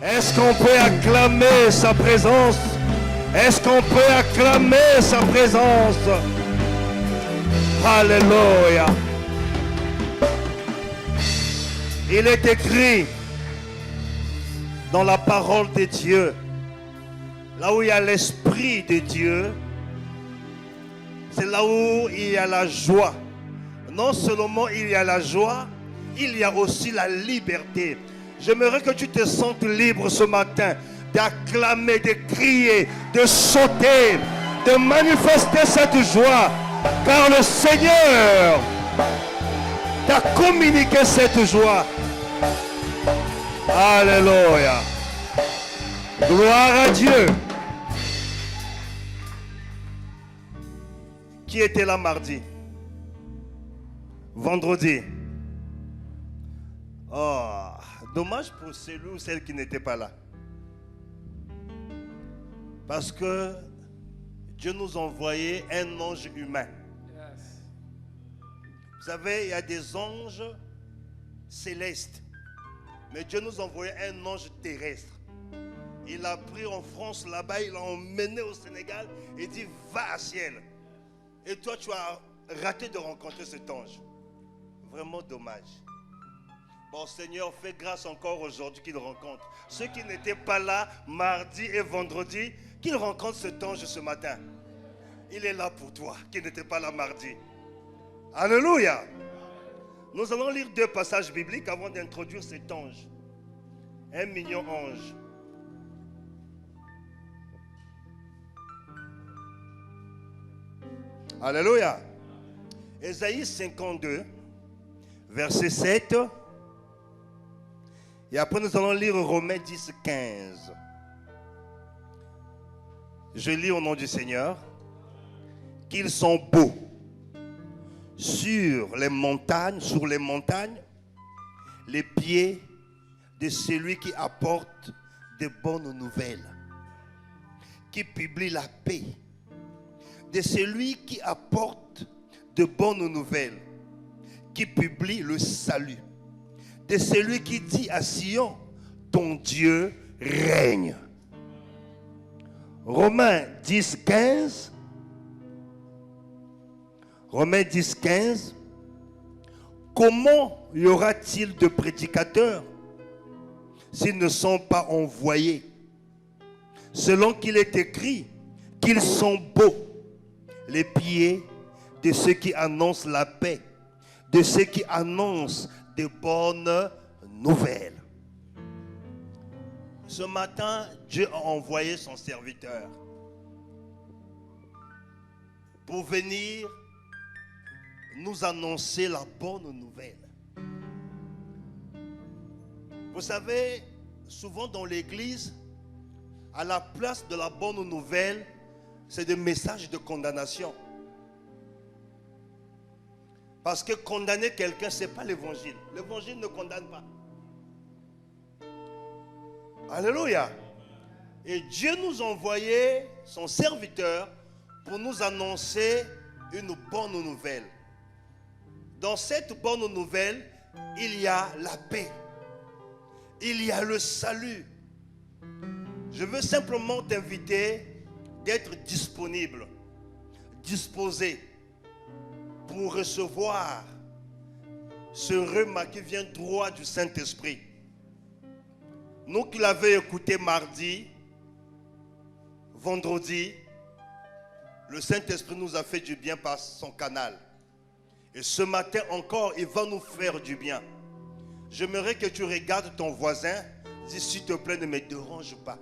Est-ce qu'on peut acclamer sa présence? Est-ce qu'on peut acclamer sa présence? Alléluia. Il est écrit dans la parole de Dieu, là où il y a l'Esprit de Dieu, c'est là où il y a la joie. Non seulement il y a la joie, il y a aussi la liberté. J'aimerais que tu te sentes libre ce matin d'acclamer, de crier, de sauter, de manifester cette joie. Car le Seigneur t'a communiqué cette joie. Alléluia. Gloire à Dieu. Qui était là mardi? Vendredi. Oh, dommage pour celui ou celle qui n'était pas là. Parce que Dieu nous envoyait un ange humain. Vous savez, il y a des anges célestes. Mais Dieu nous envoyait un ange terrestre. Il l'a pris en France là-bas, il l'a emmené au Sénégal et dit va à ciel. Et toi tu as raté de rencontrer cet ange. Vraiment dommage. Bon Seigneur, fais grâce encore aujourd'hui qu'il rencontre. Ceux qui n'étaient pas là mardi et vendredi, qu'ils rencontrent cet ange ce matin. Il est là pour toi, qui n'était pas là mardi. Alléluia. Nous allons lire 2 passages bibliques avant d'introduire cet ange. Un mignon ange. Alléluia. Ésaïe 52, verset 7. Et après nous allons lire Romains 10, 15. Je lis au nom du Seigneur. Qu'ils sont beaux sur les montagnes, les pieds de celui qui apporte de bonnes nouvelles, qui publie la paix, de celui qui apporte de bonnes nouvelles, qui publie le salut, de celui qui dit à Sion, ton Dieu règne. Romains 10, 15. Romains 10, 15. Comment y aura-t-il de prédicateurs s'ils ne sont pas envoyés? Selon qu'il est écrit qu'ils sont beaux, les pieds de ceux qui annoncent la paix, de ceux qui annoncent de bonnes nouvelles. Ce matin, Dieu a envoyé son serviteur pour venir nous annoncer la bonne nouvelle. Vous savez, souvent dans l'église, à la place de la bonne nouvelle, c'est des messages de condamnation. Parce que condamner quelqu'un, ce n'est pas l'évangile. L'évangile ne condamne pas. Alléluia. Et Dieu nous a envoyé son serviteur pour nous annoncer une bonne nouvelle. Dans cette bonne nouvelle, il y a la paix. Il y a le salut. Je veux simplement t'inviter d'être disponible, disposé pour recevoir ce remas qui vient droit du Saint-Esprit. Nous qui l'avons écouté mardi, vendredi, le Saint-Esprit nous a fait du bien par son canal. Et ce matin encore, il va nous faire du bien. J'aimerais que tu regardes ton voisin, dis s'il te plaît, ne me dérange pas.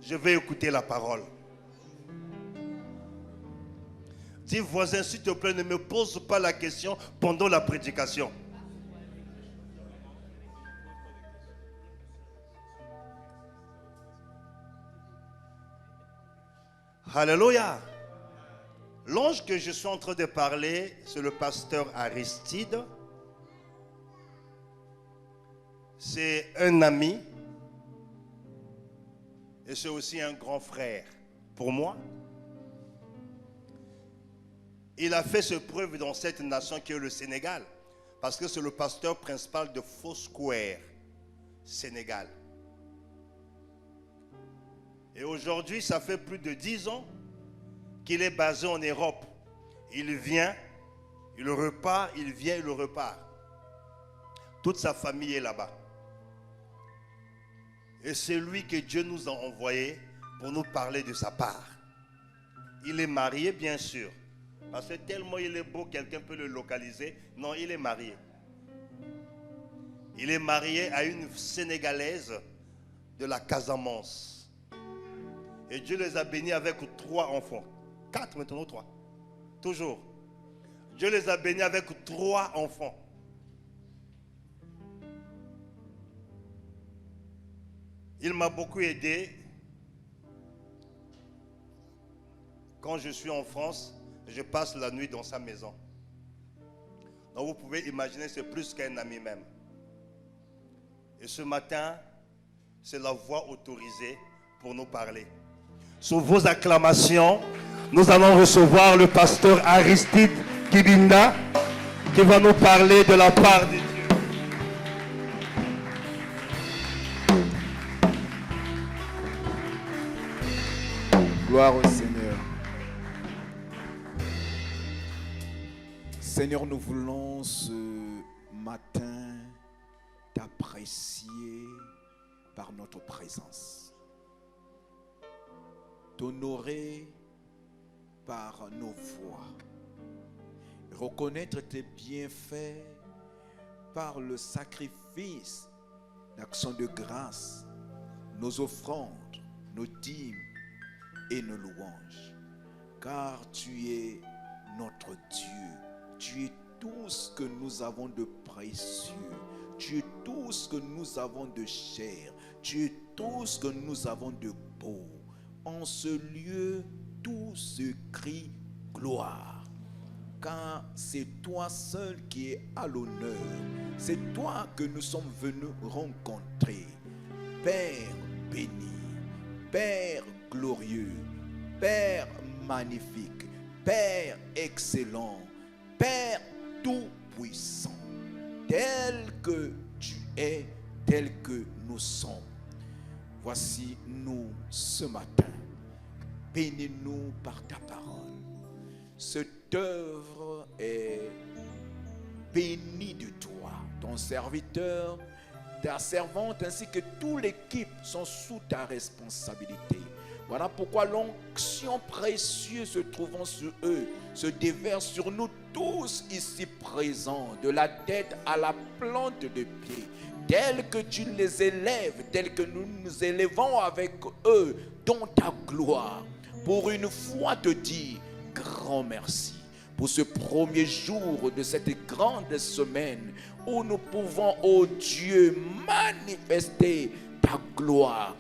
Je vais écouter la parole. Dis voisin, s'il te plaît, ne me pose pas la question pendant la prédication. Alléluia. L'ange que je suis en train de parler, c'est le pasteur Aristide. C'est un ami. Et c'est aussi un grand frère pour moi. Il a fait ses preuves dans cette nation qui est le Sénégal. Parce que c'est le pasteur principal de Foursquare, Sénégal. Et aujourd'hui, ça fait plus de 10 ans qu'il est basé en Europe. Il vient, il repart, il vient, il repart. Toute sa famille est là-bas. Et c'est lui que Dieu nous a envoyé pour nous parler de sa part. Il est marié, bien sûr. Parce que tellement il est beau, quelqu'un peut le localiser. Non, il est marié. Il est marié à une Sénégalaise de la Casamance. Et Dieu les a bénis avec 3 enfants. 4 maintenant, 3. Toujours. Dieu les a bénis avec 3 enfants. Il m'a beaucoup aidé. Quand je suis en France, je passe la nuit dans sa maison. Donc vous pouvez imaginer, c'est plus qu'un ami même. Et ce matin, c'est la voix autorisée pour nous parler. Sous vos acclamations, nous allons recevoir le pasteur Aristide Kibinda qui va nous parler de la part de Dieu. Gloire au Seigneur. Seigneur, nous voulons ce matin t'apprécier par notre présence, t'honorer par nos voix, reconnaître tes bienfaits par le sacrifice d'action de grâce, nos offrandes, nos dîmes et nos louanges, car tu es notre Dieu. Tu es tout ce que nous avons de précieux. Tu es tout ce que nous avons de cher. Tu es tout ce que nous avons de beau. En ce lieu, tout se crie gloire. Car c'est toi seul qui es à l'honneur. C'est toi que nous sommes venus rencontrer. Père béni, Père glorieux, Père magnifique, Père excellent, Père tout-puissant, tel que tu es, tel que nous sommes. Voici nous ce matin. Bénis-nous par ta parole. Cette œuvre est bénie de toi. Ton serviteur, ta servante ainsi que toute l'équipe sont sous ta responsabilité. Voilà pourquoi l'onction précieuse se trouvant sur eux se déverse sur nous tous ici présents, de la tête à la plante de pied, tel que tu les élèves, tel que nous nous élevons avec eux dans ta gloire. Pour une fois te dire grand merci pour ce premier jour de cette grande semaine où nous pouvons, ô Dieu, manifester ta gloire,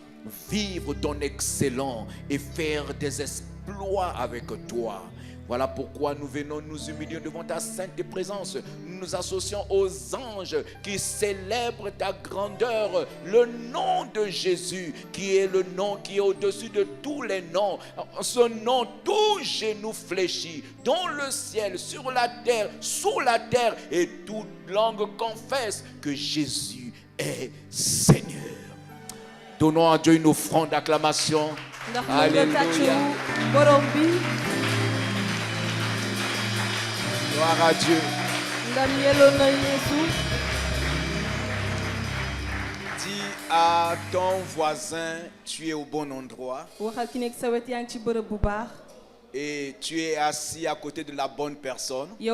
vivre ton excellent et faire des exploits avec toi. Voilà pourquoi nous venons nous humilier devant ta sainte présence. Nous nous associons aux anges qui célèbrent ta grandeur, le nom de Jésus, qui est le nom qui est au-dessus de tous les noms. Ce nom, tout genou fléchi, dans le ciel, sur la terre, sous la terre, et toute langue confesse que Jésus est Seigneur. Donnons à Dieu une offrande d'acclamation. Alléluia. Gloire à Dieu. Dis à ton voisin, tu es au bon endroit. Et tu es assis à côté de la bonne personne. Et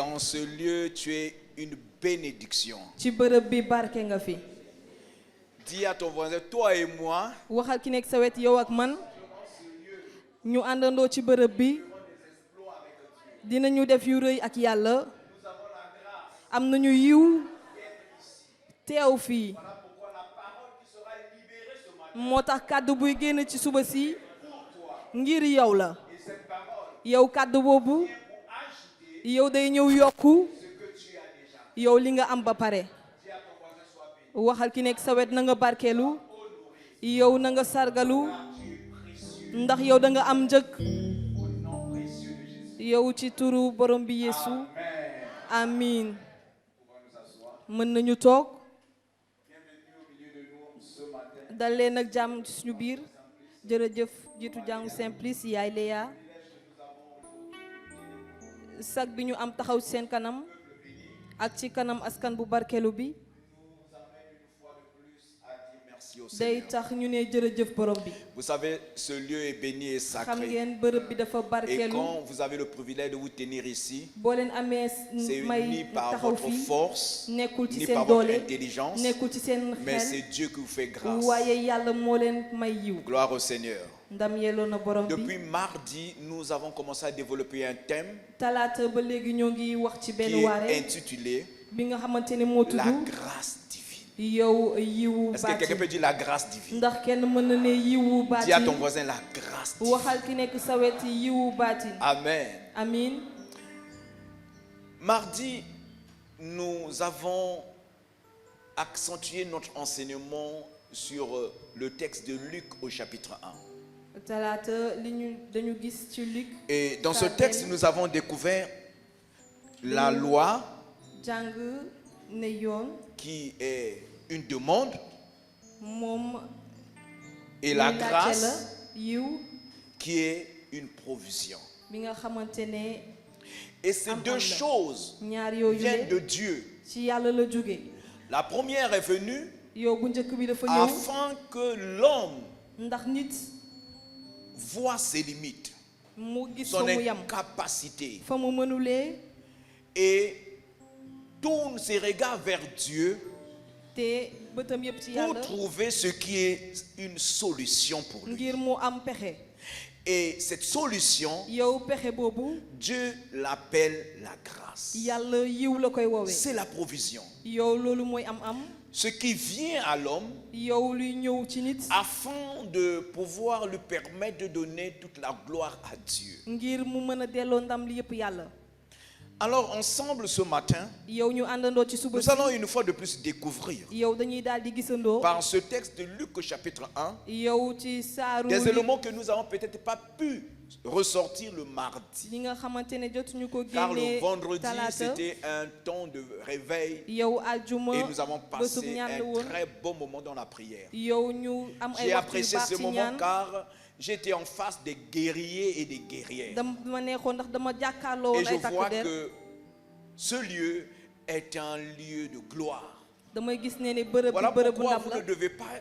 en ce lieu, tu es une bénédiction. Dis à ton voisin, toi et moi, dinañu def yu reuy ak yalla am nañu yiw teew fii moo tax kàddu buy génn ci suba si ngir yow la yow kàddu boobu yow day ñëw yokku yow li nga am ba pare waxal ki nekk sa wet na nga barkeelu yow na nga sargalu ndax yow da nga am njëkk yow ci turu borom bi Yesu amin mën nañu toog dal leen ak jàmm ci suñu biir jërëjëf jiitu jàngu Simplice yaay Léa sag bi ñu am taxaw ci seen kanam ak ci kanam askan bu barkeelu bi day tax ñu ne jërëjëf borom bi. Vous savez, ce lieu est béni et xam sacré. ngeen bërëb bi dafa Et barkeelu quand vous avez le privilège de vous tenir ici, boo leen amee c'est may ni par taxaw votre fii force, nekkul ci ni seen par votre doole intelligence, nekkul ci seen mais xel c'est Dieu qui vous fait grâce. waaye yàlla moo leen may yiw Gloire au Seigneur. ndam yelloo na borom bi. Depuis mardi, nous avons commencé à développer un thème talaata ba léegi ñoo ngi wax ci qui benn est waare intitulé bi nga xamante ne moo tudd La grâce divine. yow yiwu Est-ce que quelqu'un baatin peut dire la grâce divine? ndax kenn mën na ne yiwu Dis à ton baatin voisin la grâce divine. waxal ki nekk sa wet yiwu baatin. Amen. Amin. Mardi, nous avons accentué notre enseignement sur le texte de Luc au chapitre 1. talaata li ñu dañu gis ci Luc Et dans ce texte, nous avons découvert la loi jàng ne yoon qui est une demande moom et la luy laajte grâce la yiw qui est une provision. bi nga xamante ne Et ces Am- deux am la. choses ñaar yooyu viennent de le Dieu. ci yàlla la jóge La première est venue yow bu njëkk bi dafa ñëw afin que l'homme ndax nit voit ses limites, mu gis son fa mu yam incapacité fa mu mënulee et tourne ses regards vers Dieu te bëtam yëpp ci pour yàlla trouver ce qui est une solution pour lui. ngir mu am pexe Et cette solution, yow pexe boobu Dieu l'appelle la grâce. yàlla yiw la koy woowee C'est la provision. yow loolu mooy am Ce qui vient à l'homme yow luy ñëw ci nit afin de pouvoir lui permettre de donner toute la gloire à Dieu. ngir mu mën a delloo ndam li yëpp yàlla. Alors ensemble ce matin, yow ñu àndandoo ci suba nous allons une fois de plus découvrir yow dañuy daal di gisandoo par ce texte de Luc au chapitre 1 yow ci saaru des éléments que nous n'avons peut-être pas pu ressortir le mardi. li nga xamante ne jotuñu ko Car le génnee vendredi, talaata c'était un temps de réveil yow aljuma et nous avons bésub passé ñaan la un woon très bon moment dans la prière. yow ñu am ay J'ai waxtu yu apprécié baax ce ci moment ñaan car j'étais en face des guerriers et des guerrières. dama neexoon ndax dama jàkkaarloo Et woon je ay takk vois der que ce lieu est un lieu de gloire. damay gis ne bërëb Voilà bi bërëb bu pourquoi ndam vous la ne devez pas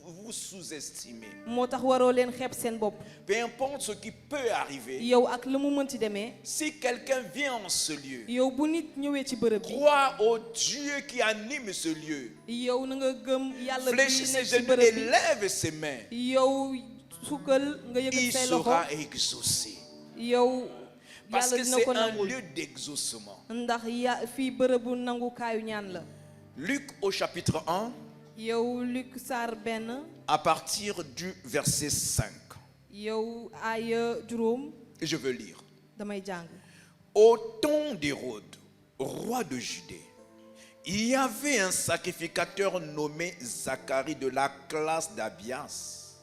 vous sous-estimer. moo tax waroo leen xeeb seen bopp Peu importe ce qui peut arriver, yow ak lu mu mën ci demee si quelqu'un vient en ce lieu, yow bu nit ñëwee ci bërëb bi crois au Dieu qui anime ce lieu. yow na nga gëm yàlla bi Fléchis ses nekk ci genoux et bërëb bi lève ses mains. yow sukkal nga yëkkati Il say loxo sera exaucé. yow Parce yàlla que dina c'est ko un nangul lieu d'exaucement. ndax fii bërëbu nangukaayu ñaan la Luc au chapitre 1, yow Luc saar benn à partir du verset 5. yow aaya juróom Je veux lire. damay jàng Au temps d'Hérode, roi de Judée, il y avait un sacrificateur nommé Zacharie de la classe d'Abias.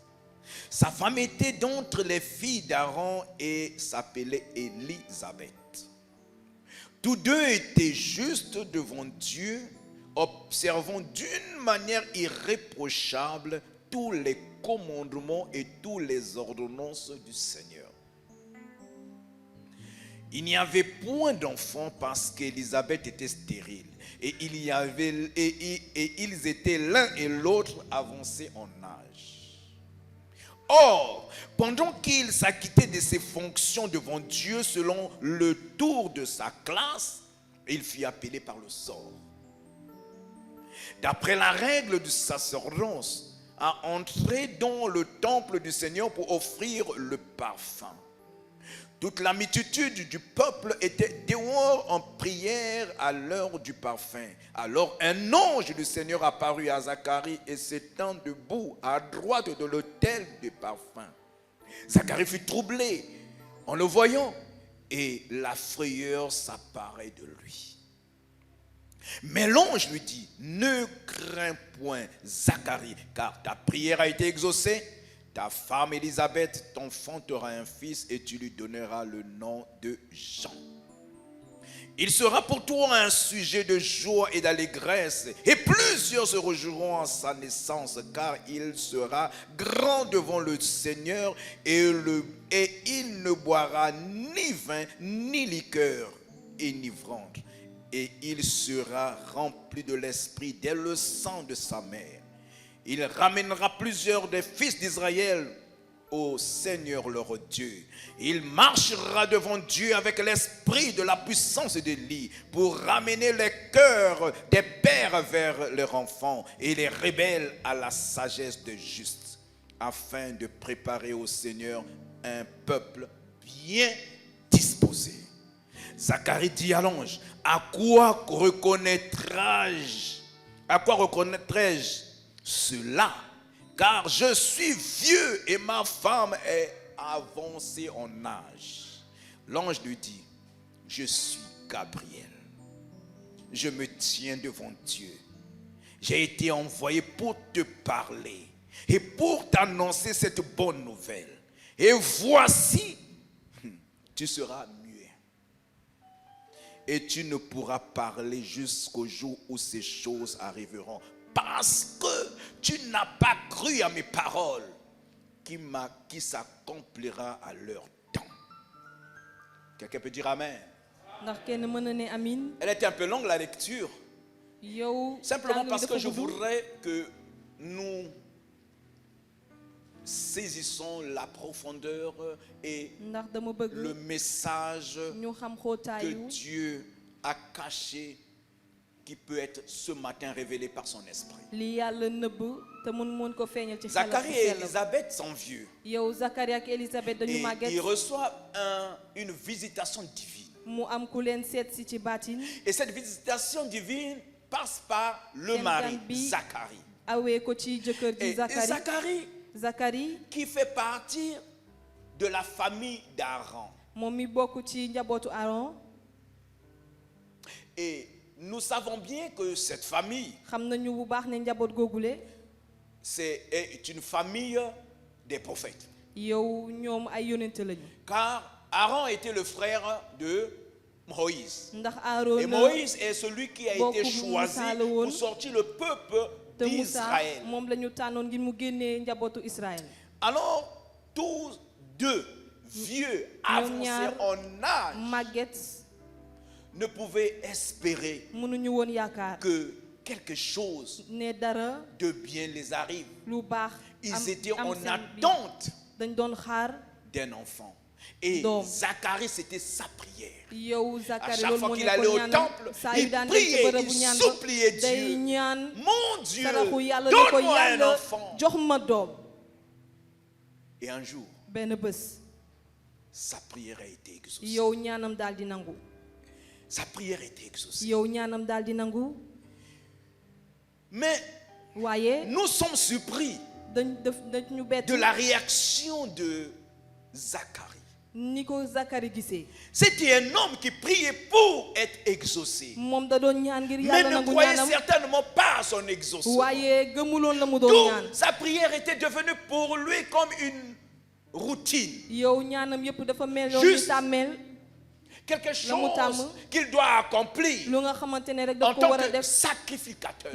Sa femme était d'entre les filles d'Aaron et s'appelait Élisabeth. Tous deux étaient justes devant Dieu, observant d'une manière irréprochable tous les commandements et toutes les ordonnances du Seigneur. Il n'y avait point d'enfant parce qu'Élisabeth était stérile. Et ils étaient l'un et l'autre avancés en âge. Or, pendant qu'il s'acquittait de ses fonctions devant Dieu selon le tour de sa classe, il fut appelé par le sort. D'après la règle du sacerdoce, à entrer dans le temple du Seigneur pour offrir le parfum. Toute la multitude du peuple était dehors en prière à l'heure du parfum. Alors un ange du Seigneur apparut à Zacharie et s'étant debout à droite de l'autel du parfum. Zacharie fut troublé en le voyant et la frayeur s'apparait de lui. Mais l'ange lui dit, ne crains point Zacharie, car ta prière a été exaucée. Ta femme Élisabeth t'enfantera un fils et tu lui donneras le nom de Jean. Il sera pour toi un sujet de joie et d'allégresse, et plusieurs se réjouiront en sa naissance, car il sera grand devant le Seigneur, et il ne boira ni vin, ni liqueur enivrante, et il sera rempli de l'esprit dès le sang de sa mère. Il ramènera plusieurs des fils d'Israël au Seigneur leur Dieu. Il marchera devant Dieu avec l'esprit de la puissance d'Élie pour ramener les cœurs des pères vers leurs enfants et les rebelles à la sagesse des justes, afin de préparer au Seigneur un peuple bien disposé. Zacharie dit à l'ange, à quoi reconnaîtrai-je cela? Car je suis vieux et ma femme est avancée en âge. L'ange lui dit, je suis Gabriel. Je me tiens devant Dieu. J'ai été envoyé pour te parler et pour t'annoncer cette bonne nouvelle. Et voici, tu seras muet. Et tu ne pourras parler jusqu'au jour où ces choses arriveront. Parce que tu n'as pas cru à mes paroles qui s'accomplira à leur temps. Quelqu'un peut dire Amen. Elle était un peu longue la lecture. Simplement parce que je voudrais que nous saisissons la profondeur et le message que Dieu a caché, qui peut être ce matin révélé par son esprit. Zacharie et Élisabeth sont vieux. Et ils reçoivent une visitation divine. Et cette visitation divine passe par le mari, Zacharie. Et Zacharie qui fait partie de la famille d'Aaron. Et nous savons bien que cette famille est une famille des prophètes. Car Aaron était le frère de Moïse. Et Moïse est celui qui a été choisi pour sortir le peuple d'Israël. Alors, tous deux vieux avancés en âge ne pouvaient espérer que quelque chose de bien les arrive. Ils étaient en attente d'un enfant. Et Zacharie, c'était sa prière. À chaque fois qu'il allait au temple, il priait, il suppliait Dieu. Mon Dieu, donne-moi un enfant. Et un jour, sa prière a été exaucée. Sa prière a été exaucée. Mais nous sommes surpris de la réaction de Zacharie. C'était un homme qui priait pour être exaucé, mais ne croyait certainement pas à son exaucement. Donc sa prière était devenue pour lui comme une routine. Juste quelque chose qu'il doit accomplir en tant que sacrificateur.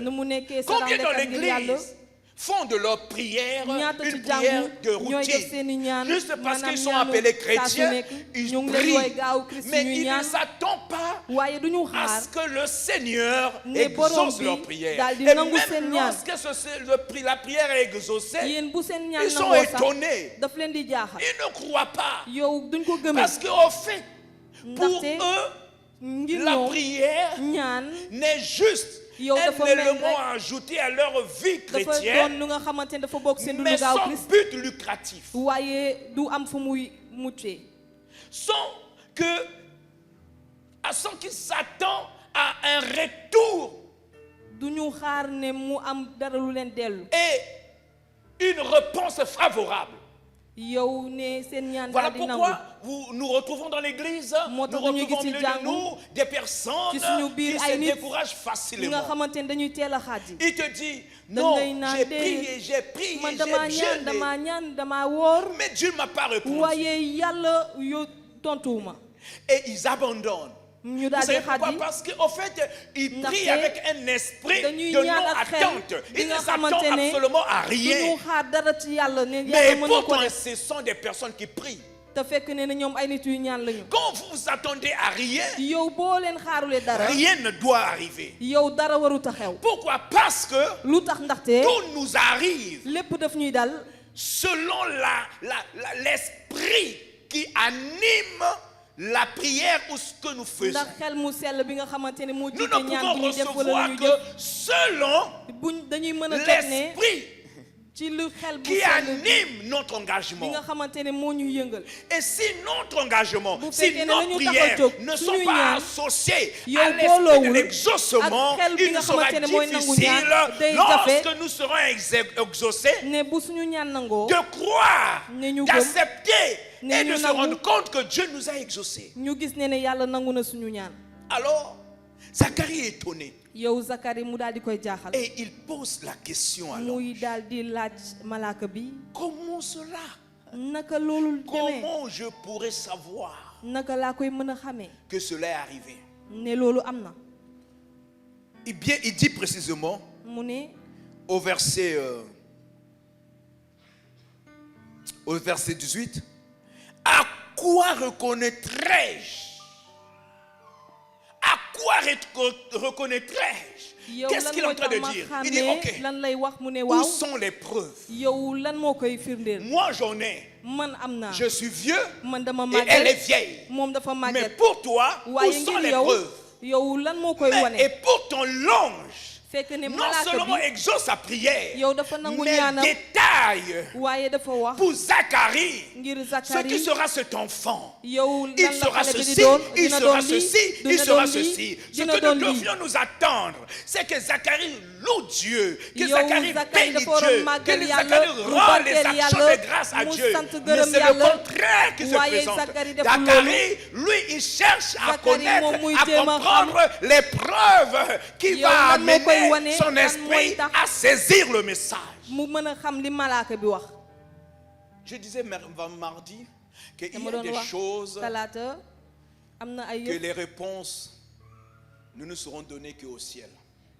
Combien dans l'église font de leur prière une prière de routine? Juste parce qu'ils sont appelés chrétiens, ils prient. Mais ils ne s'attendent pas à ce que le Seigneur exauce leur prière. Et même lorsque la prière est exaucée, ils sont étonnés. Ils ne croient pas. Parce qu'au fait, pour eux, la prière n'est juste un élément ajouté à leur vie chrétienne, mais sans but lucratif. Sans qu'ils s'attendent à un retour et une réponse favorable. Voilà pourquoi nous retrouvons dans l'église, nous retrouvons au milieu de nous des personnes qui se découragent facilement. Il te dit, non, j'ai prié, j'ai jeûné, mais Dieu ne m'a pas répondu. Et ils abandonnent. ñu Vous daal di savez pourquoi? xaddi Parce qu'en fait, il prie Ndaxte avec un esprit dañuy de ñaan ak xel non-attente. bi Il ne nga s'attend xamante ne absolument à rien. duñu xaar dara ci yàlla ne Mais yàlla mën na ko pourtant, def ce sont des personnes qui prient. te fekk ne na ñoom ay nit yu ñaan lañu. Quand vous vous attendez à rien, yow boo leen xaarulee dara rien ne doit arriver. yow dara warut a xew. Pourquoi? Parce que lu tax ndaxte tout nous arrive lépp daf ñuy dal selon l'esprit qui anime la prière ou ce que nous faisons. ndax xel mu sell bi nga xamante ne moo Nous jiite ne ñaan pouvons bi ñuy def wala recevoir lu ñuy que jëf selon buñ dañuy mën a toog ne l'esprit ci lu xel bu qui sell anime notre bi engagement. nga xamante ne moo ñuy yëngal. Et si notre engagement, Bu si fekkee ne nos lañu tax a prières jóg, ne suñuy sont pas ñaan, associées yow à l'esprit de booloowul l'exaucement, ak xel bi il nga nous sera xamante ne mooy nangu difficile ñaan, day lorsque jafe. nous serons exaucés ne bu suñu ñaan nangoo de croire, Ne ñu gëm, d'accepter ne et ñu de se nangu. rendre compte que Dieu nous a exaucés. ñu gis ne yàlla nangu na suñu ñaan. Alors, Zacharie est étonné yow Zakari mu daal di koy jaaxal. et il pose la question alors, muy daal di laaj malaaka bi comment cela? naka loolu demee Comment je pourrais savoir naka laa koy mën a xamee que cela est arrivé? ne loolu am na. Eh bien, il dit précisément mu ne au verset 18, à quoi reconnaîtrai-je? À quoi reconnaîtrai-je? yow Qu'est-ce lan qu'il est en moo train de tax ma dire? Il dit, ok, xamee lan lay wax mu ne où waaw sont les preuves? yow lan moo koy firndeel. Moi j'en ai, man am naa je suis vieux man dama et elle est màgget vieille. moom dafa Mais màgget pour toi, où waaye sont ngir les yow preuves? yow lan moo koy Et wane pour ton l'ange, fekk ne non malaaka seulement bi exauce sa prière, yow dafa nangu mais ñaanam détaille waaye dafa wax pour Zacharie ngir ce qui Zakari sera cet enfant. yow Il lan la sera xale bi di ceci, doon il dina sera doon lii ceci, il dina sera doon ceci. lii Ce dina que doon nous lii devions nous attendre, c'est que Zacharie loue Dieu, que yow Zacharie Zakari bénit dafa war a Dieu, que màggal Zacharie yàlla mu rend les barkeel actions yàlla de grâce à mu Dieu. sant Mais gërëm c'est le yàlla contraire qui se waaye présente. Zakari deful loolu. Zacharie, lui, il cherche à Zakari connaître, moom muy à jéem a comprendre les preuves qui Yow va lan moo koy amener wane, son lan mooy esprit tax à saisir le message. mu mën a xam li malaaka bi wax. Je disais mardi qu'il y dama a doon des wax choses talaata am na ay que yëf les réponses ne nous seront données qu'au ciel.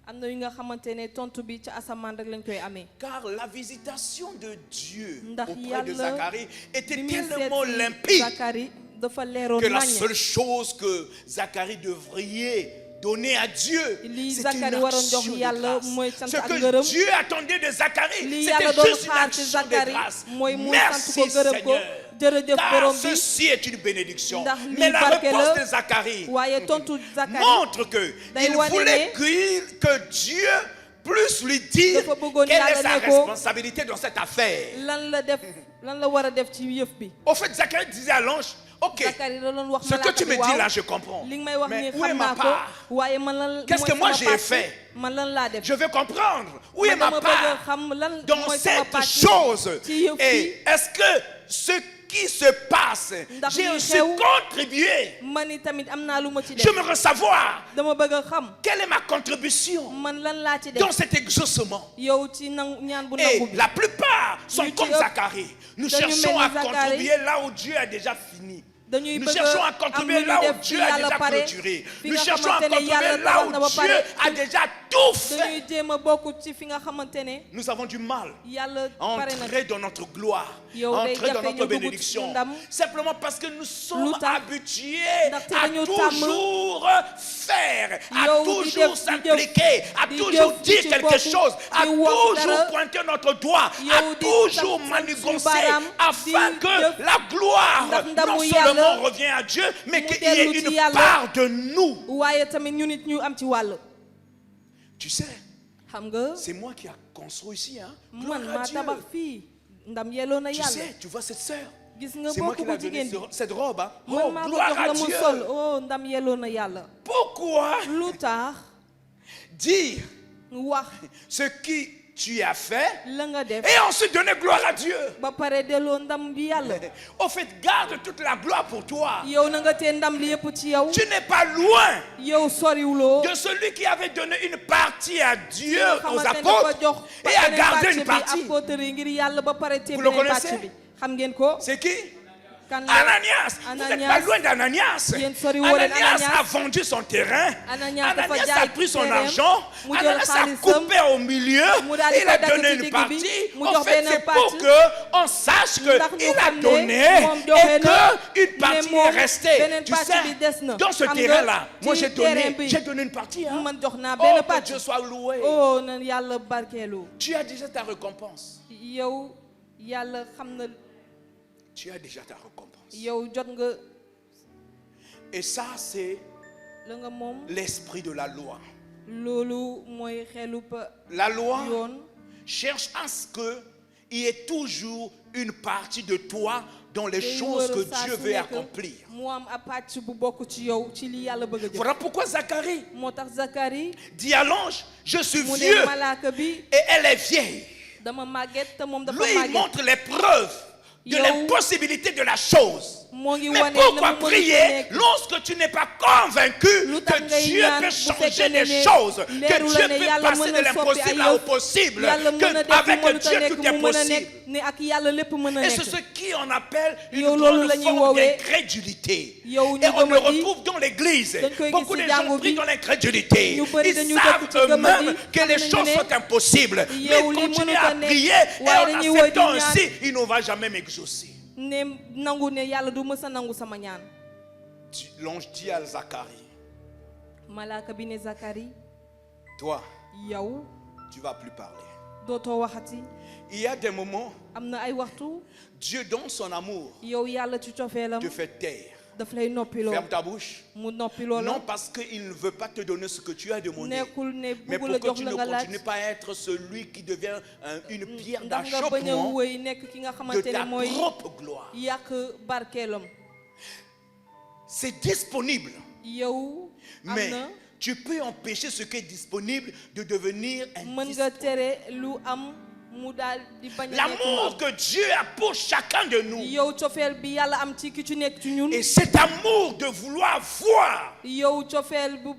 am na yu nga xamante ne tontu bi ca asamaan rek lañ koy amee. Car la visitation de Dieu Ndax auprès de yàlla Zacharie était bi muy tellement seet limpide Zakari dafa leeroon que la naññ. seule chose que Zacharie devrait donner à Dieu, Li c'est Zacharie une waroon jox action de yàlla grâce. mooy sant Ce ak que ngërëm. Dieu attendait de Zacharie, li yàlla c'était doon juste une xaar ci action de Zakari grâce. mooy mu sant Merci ko gërëm ko Seigneur. jërëjëf Car borom bi ceci est une bénédiction. ndax lii Mais la barke réponse la de Zacharie waaye tontu Zakari montre que day il wane voulait ne que Dieu plus lui dire dafa bëggoon quelle est yàlla sa ne ko responsabilité dans cette affaire. lan la war a def ci yëf bi. Au fait, Zacharie disait à l'ange, ok, Zakari da doon wax ce que malaaka tu bi me dis waaw là, je comprends. li nga may wax Mais nii où est xam ma naa ko part? waaye man lan Qu'est-ce que mooy moi sama j'ai pàcc? fait? man lan laa def. Je veux comprendre. Où est man ma dama bëgg a part xam lan dans mooy sama cette pàcc chose? ci yëf Et est-ce que ce qui se passe, Ndax j'ai li aussi xew, contribué? man tamit am naa lu ma ci def. J'aimerais savoir dama bëgg a xam quelle est ma contribution man lan laa ci def. dans cet exaucement. yow ci ñaan bu Et nangu bi. la plupart sont Ñu ci comme ëpp, Zacharie. Nous dañu cherchons mel à ni Zacharie. contribuer là où Dieu a déjà fini. dañuy Nous bëgg cherchons à am contribuer lu là ñu où def ci Dieu a yàlla déjà pare clôturé. fi Nous nga cherchons à xamante ne contribuer yàlla là tabax où na ba Dieu pare. a déjà tout fait. dañuy jéem a bokk ci fi nga xamante ne Nous avons du mal yàlla à pare na entrer dans notre gloire, Yow à day entrer dans jafe notre ñu dugg ci bénédiction. ndam. Simplement parce que nous sommes Lu tax? habitués Ndaxte à dañu tàmm toujours faire, à yow di toujours def, s'impliquer, à di toujours jëf, dire di ci quelque bokk, chose, à di wax toujours dara. pointer notre doigt, à Yow di toujours sant manigancer, baaraam, afin di que jëf. la gloire Ndax ndamu non Yàlla seulement revient à Dieu, mais mu qu'il y ait dellu ci une Yàlla. part de nous. waaye tamit ñu nit ñu am ci wàll. Tu sais, xam nga c'est moi qui a construit ici, hein. Gloire man à maa Dieu. tabax fii ndam yelloo na Tu yàlla. sais, tu vois cette sœur. gis nga C'est moi qui bokk l'ai bu donné jigéen bi cette robe. Hein. man Oh, maa ko gloire jox à la mu Dieu. sol oh ndam yelloo na yàlla. Pourquoi lu tax dire wax ce qui tu as fait la nga def et ensuite donner gloire à Dieu? ba pare delloo ndam bi yàlla. Au fait, garde toute la gloire pour toi. yow na nga tee ndam li yëpp ci yow. Tu n'es pas loin yow soriwuloo. de celui qui avait donné une partie à Dieu, aux xamante ne dafa apôtres, jox et a beneen gardé pàcc une bi partie. apôtres yi ngir yàlla ba pare te Vous le beneen connaissez? pàcc bi. xam ngeen ko C'est qui? Kan la? Ananias, vous n'êtes Ananias. pas loin d'Ananias. Yéen sori woo leen Ananias Ananias. a vendu son terrain. Ananias dafa Ananias a jaay pris son terrain. argent. Mu jël Ananias a xaalisam. coupé au milieu. Mu daal di Il a ko dagg donné ci une digg bi. partie. Mu En jox fait, benn c'est pour partie. qu'on sache Ndax ñu qu'il a xam ne donné moom et joxe na, qu'une partie ne moom est restée. beneen Tu partie bi des sais, na. dans ce Xam nga, terrain-là, moi ci j'ai terrain bi. donné une partie. Hein. man jox naa Oh, benn que partie. Dieu soit loué. oh na yàlla barkeelu. Tu as déjà ta récompense. yow yàlla xam na Tu as déjà ta récompense. yow jot nga Et ça, c'est la nga moom. l'esprit de la loi. loolu mooy xelub La loi yoon. cherche à ce qu'il y ait toujours une partie de toi dans les day choses wër que saa Dieu su veut nekk accomplir. mu am ab pàcc bu bokk ci yow ci li yàlla bëgg a jëf. Voilà pourquoi Zacharie moo tax Zacharie dit à l'ange, je suis mu vieux ne malaaka bi et elle est vieille. dama màgget te moom dafa Lui, il màgget. montre les preuves de Yow- l'impossibilité de la chose. moo ngi Mais wane pourquoi na mu mënut a prier nekk. lorsque tu n'es pas convaincu Lu tax que ngay Dieu ñaan peut bu changer fekkee les ne choses, leeru que la Dieu ne peut yàlla passer mën de a soppi l'impossible ay au yëf. possible, yàlla mën a def qu'avec lu mënut a Dieu nekk tout est mu mën a possible. nekk ne ak yàlla lépp mën a Et c'est nekk. ce qui on appelle une Yow loolu grande la ñuy forme woowee d'incrédulité. yow ñu Et on le gëmadi. retrouve dans l'église. Dañ koy Beaucoup gis de ci gens jàngu prient bi. dans l'incrédulité. Ñu bëri Ils dañu savent dëkk ci eux-mêmes gëmadi. que les Xam nañu choses ne sont impossibles. Mais yow li continuer mënut a à nekk, prier et waaye en dañuy woy di acceptant ñaan. ainsi, il ne va jamais m'exaucer. ne nangu ne yàlla du mës a nangu sama ñaan. L'ange dit à Zacharie, malaaka bi ne Zacharie toi, yow tu vas plus parler. dootoo waxati. Il y a des moments, am na ay waxtu Dieu dans son amour yow yàlla ci cofeelam te fait taire. daf lay noppiloo. Ferme ta bouche. mu noppiloo Non la. parce qu'il ne veut pas te donner ce que tu as demandé, nekkul ne mais bëgg pour la que jox tu la ne nga laaj. continues pas à être celui qui devient une pierre ndax nga bañ a d'achoppement wëy nekk ki nga de xamante ta ne mooy propre gloire. yàq barkeelam. C'est disponible, yow am mais na tu peux empêcher ce qui est disponible de devenir mën nga indisponible. tere lu am mu daal di bañ a nekk lu L'amour am. que Dieu a pour chacun de nous, yow cofeel bi yàlla am ci ki ci nekk ci ñun. et cet amour de vouloir voir yow cofeel bu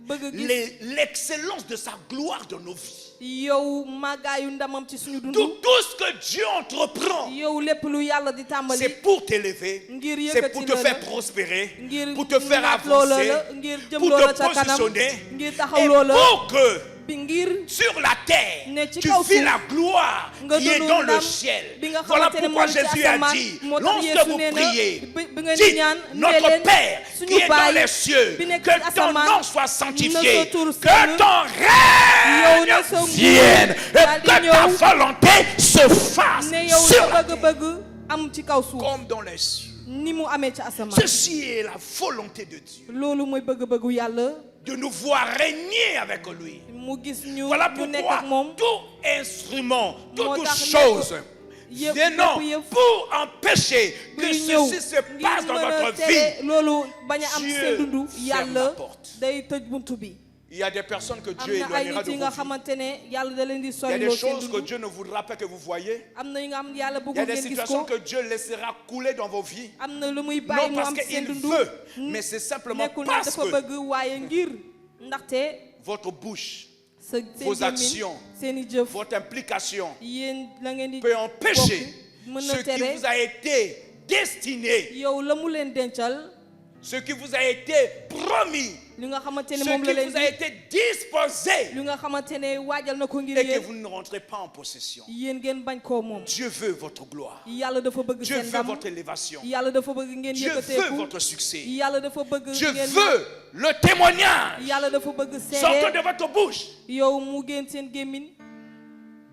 bëgg gis. l'excellence de sa gloire dans nos vies. yow màggaayu ndamam ci suñu dund. Tout ce que Dieu entreprend, yow lépp lu yàlla di tàmbali. c'est pour t'élever, ngir c'est pour te yëkkati faire la prospérer, ngir pour te faire naat loola avancer, la ngir jëm pour loola te ca kanam positionner, ngir et taxaw loola pour que bi ngir sur la terre, ne ci tu kaw vis suuf la gloire nga qui est dund dans le ndam ciel. bi nga Voilà xamante ne pourquoi moom ci Jésus a asamaan dit, moo tax lorsque Yeesu vous nee na priez, bi ngeen di ñaan dites, nee notre leen Père qui suñu est dans baay les cieux, bi nekk que ci ton asamaan nom soit na sanctifié, sa tur que sell, ton yow na règne sa nguur vienne, daal et di que ta ñëw, volonté se fasse ne yow sur la sa terre bëgg-bëgg am ci kaw suuf comme dans les cieux. ni mu amee ci asamaan. Ceci est la volonté de Dieu, loolu mooy bëgg-bëggu yàlla de nous voir régner avec lui. mu gis ñu Voilà ñu nekk pourquoi ak moom. tout instrument, Moo toute tax chose yëpp venant yëpp pour empêcher que buy ñëw ceci se passe ngir dans mën a votre tere vie. loolu bañ a am Dieu seen dundu ferme yàlla la porte. day tëj buntu bi. Il y a des personnes que am Dieu na ay éloignera nit de yi vos nga vies. xamante ne yàlla da leen di Il y a soriloo des seen choses que dundu. Dieu ne voudra pas que vous voyez. am na yi nga xam yàlla Il y a bëggul des ngeen gis situations ko. que Dieu laissera couler dans vos vies. am na lu muy bàyyi Non mu parce am seen qu'il dundu. veut, mais c'est simplement nekkul ne parce dafa que bëgg waaye ngir ndaxte votre bouche, sa seen vos gémmiñ actions, seen i jëf votre implication yéen la ngeen di peut empêcher mën ce na qui tere vous a été destiné, yow la mu leen dencal ce qui vous a été promis, li nga xamante ne ce moom la qui leen vous a di été disposé, li nga xamante ne waajal na ko ngir et que yéen vous ne rentrez pas en possession. yéen ngeen bañ koo moom. Dieu veut votre gloire. yàlla dafa bëgg Dieu seen veut ndam votre élévation. yàlla dafa bëgg ngeen Dieu veut yëkkateeku votre succès. yàlla dafa bëgg Dieu ngeen veut le témoignage. yàlla dafa bëgg Sortez seede de votre bouche. yow mu génn seen gémmiñ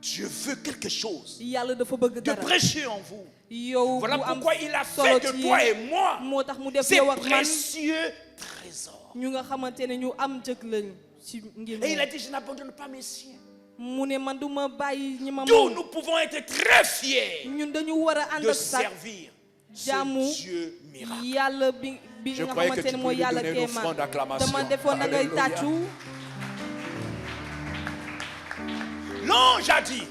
Dieu veut quelque chose yàlla dafa bëgg de dara prêcher en vous. yow Voilà bu am pourquoi il a solo fait ci de toi yéen et moi moo tax mu def ces yow ak man précieux trésors. ñu nga xamante ne ñu am jëg lañ ci ngir Et il a moom. dit, je n'abandonne pas mes siens. mu ne man du ma bàyyi ñi ma D'où moom nous pouvons être très fiers ñun dañu war a ànd de ak sax servir jaamu ce Dieu miracle. yàlla bi Je nga croyais que xamante tu ne mooy pouvais yàlla donner une kéemaan offrande d'acclamation. dama defoon na ngay Alléluia. tàccu L'ange a dit,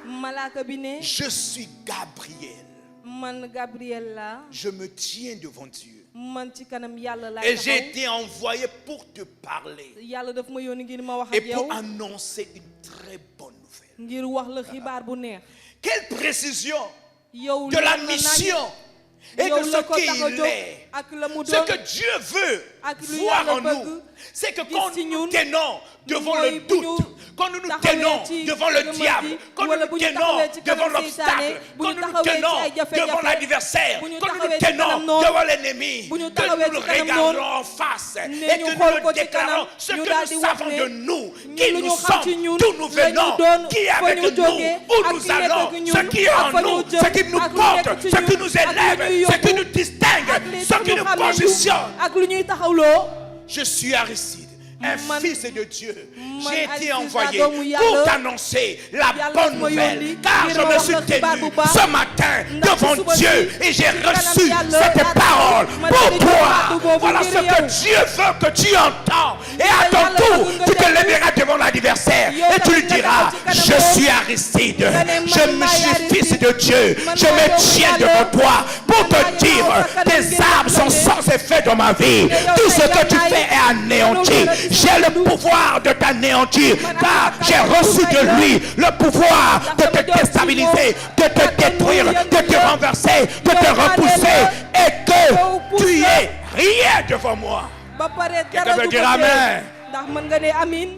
malaaka bi ne je suis Gabriel. man Gabriel la Je me tiens devant Dieu. man ci kanam yàlla laay Et j'ai taxaw été envoyé pour te parler yàlla daf ma yónni ngir ma wax et ak yow pour annoncer une très bonne nouvelle. ngir wax la xibaar bu neex Quelle précision yow de la leer na nañ mission Et yow que la ko tax a ce qu'il jóg est, ak la mu ce doon que Dieu veut ak lu voir Yàlla en nous, bëgg c'est que gis quand ci nous ñun, tenons devant mooy le bu doute, ñu quand nous nous taxawee tenons ci devant le gëmëm diable, gi, quand nous wala nous bu ñu tenons taxawee ci devant kanam l'obstacle, seytaane, bu quand ñu nous nous taxawee ci tenons ay jafe-jafe, devant l'adversaire, bu ñu quand nous nous taxawee ci tenons kanam noonu, devant l'ennemi, bu ñu que taxawee nous le ci kanam regardons noonu, en face et ne que ñu nous xool le ko ci déclarons kanam, ce ñu que daal nous di wax savons ne de nous, ñun qui lu nous ñu xam ci sommes, ñun, d'où nous la ñu venons, doon, qui est fa avec ñu nous, jógee, où ak nous ki nekk allons, ak ñun, ce qui est ak en fa ñu nous, jëm, ce qui nous ak lu porte, nekk ci ce qui ñun, nous ak lu élève, ñuy ce qui yóbbu, nous distingue, ak li ce tax qui ñu nous xamee ñu, positionne. ak lu ñuy taxawloo. Je suis Aristide, un Man- fils de Dieu. man J'ai Aristide été envoyé doomu Yàlla, pour t'annoncer la Yàlla bonne ma nouvelle. yónni, Car ngir je ma me wax suis la xibaar tenu bu baax. ce matin Ndax devant ci suba Dieu si, et j'ai ci kanam reçu Yàlla, cette laa parole ma pour déglu toi. kàddu boobu Voilà ngir ce que yow. Dieu veut que tu entends. Et à Yàlla ton tour, bëgg nga tu te déglu. lèveras devant l'adversaire Yow et tu lui tamit nga diras, taxaw ci je kanamam. suis Aristide, Nga ne man je maay suis Aristide. fils de Dieu, Man je maay me doomu tiens Yàlla. devant toi pour Man te maa ngi dire, taxaw sa kanam tes ngir armes sont jàppale. sans effet dans ma vie. yow Tout say ce que tu gànnaay, fais est anéanti. mënul dara ci J'ai sa le dund. pouvoir de t'anéantir, Man car am na j'ai kàddu reçu bu de may lui le pouvoir de Ndax te dama jox ci déstabiliser, moom de te kàttan détruire, mu de te yëngu la. renverser, de Yow te daaneel repousser, la. et que Yow pousse tu la. es rien devant moi. ba pare Quelqu'un dara veut du dire ko amen. dee. Ndax mën nga ne amin.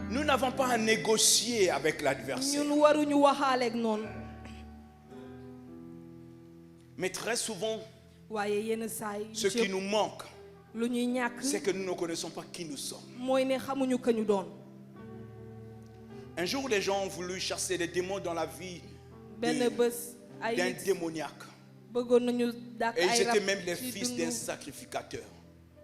Nous n'avons pas à négocier avec l'adversaire. ñun waruñu waxaaleeg noonu. Mais très souvent, waaye yenn saa yi ce qui nous manque, lu ñuy ñàkk c'est que nous ne connaissons pas qui nous sommes. mooy ne xamuñu ka ñu doon. Un jour, les gens ont voulu chasser les démons dans la vie benn bés ay d'un nit démoniaque. bëggoon nañu dàq Et ils ay étaient rab même les ci fils dundu d'un sacrificateur.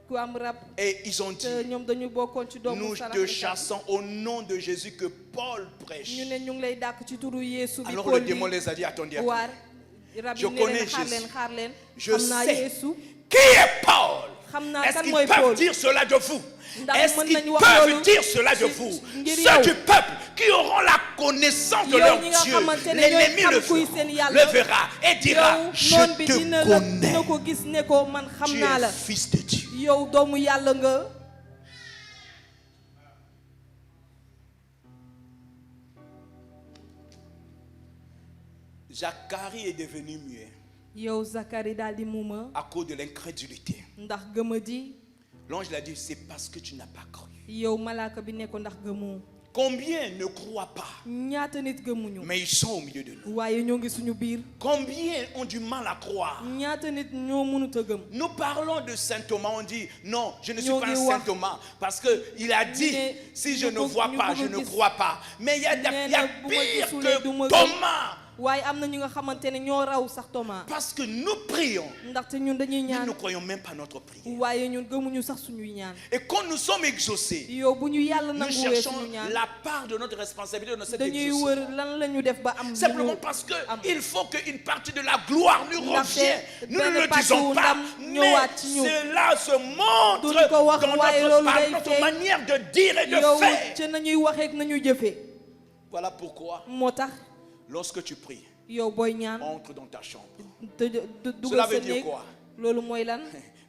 ku am rab Et ils ont dit, te ñoom dañu bokkoon ci doomu nous sarax te yi. chassons au nom de Jésus que Paul prêche. ñu ne ñu ngi lay dàq ci turu Yeesu bi Alors Paul le di démon les a dit, attendez, attendez. waar rab Je yi ne connais leen xaar Jésus. leen xaar leen Je xam naa sais Yeesu qui est Paul. xam naa Est-ce kan qu'ils mooy peuvent Paul dire cela de vous? Ndax Est-ce mën qu'ils nañu wax peuvent loolu dire cela de ci- vous? ngir Ceux yow. du peuple qui auront la connaissance de Yow leur ñi nga Dieu, xamante ne l'ennemi ñooy le xam kuy seen verra, Yàlla. le verra et dira, yow je noon bi te dina connais. ko gis ne ko man xam Tu naa es la fils de Dieu. yow doomu Yàlla nga. Zacharie est devenu muet yow Zakari daal di muuma à cause de l'incrédulité. ndax gëma di L'ange l'a dit, c'est parce que tu n'as pas cru. yow malaaka bi ne ko ndax gëmoo. Combien ne croient pas, ñaata nit gëmuñu. mais ils sont au milieu de nous. waaye ñoo ngi suñu biir. Combien ont du mal à croire? ñaata nit ñoo mënut a gëm. Nous parlons de Saint Thomas, on dit non, je ne suis Ñoo pas un ngi Saint wax. Thomas parce qu'il a dit Ne- si je ñu ne bëgg- vois ñu pas, bëgg je ne gis. crois pas. Mais il y a Nee na bu ma pire gisulee du ma que gëm. Thomas waaye am na ñu nga xamante ne ñoo raw sax Thomas. parce que nous prions, ndaxte ñun dañuy nous ñaan. ne croyons même pas notre prière. waaye ñun gëmuñu sax suñuy ñaan. Et quand nous sommes exaucés, yow bu ñu yàlla nous nanguwee cherchons suñu ñaan. la part de notre responsabilité dans cet dañuy exaucement. wër lan la ñu def ba am. Simplement li ñu parce am. qu'il faut qu'une partie de la gloire nous Ndaxte revienne. Nous benn ne le partie disons wu pas, ndam mais ñëwaat ci ñun. cela se montre Duñ ko wax, dans waaye notre, loolu par day notre feeñ. manière de dire et de yow faire. ca nañuy waxee ak nañuy jëfee. Voilà pourquoi, moo tax lorsque tu pries, yow booy ñaan entre dans ta chambre. te Cela dugal veut sa dire néeg quoi? loolu mooy lan.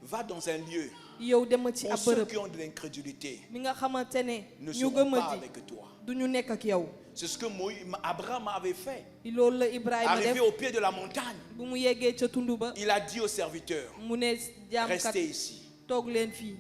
Va dans un lieu yow dem ci où ab ceux bërëb qui ont de l'incrédulité mi nga xamante ne ne ñu seront gëm pas a di avec toi. du ñu nekk ak yow. C'est ce que Abraham avait fait. loolu la Ibrahima Arrivé def au pied de la montagne, bu mu yeggee ca tund ba il a dit aux serviteurs, mu ne jaamkat restez ici. toog leen fii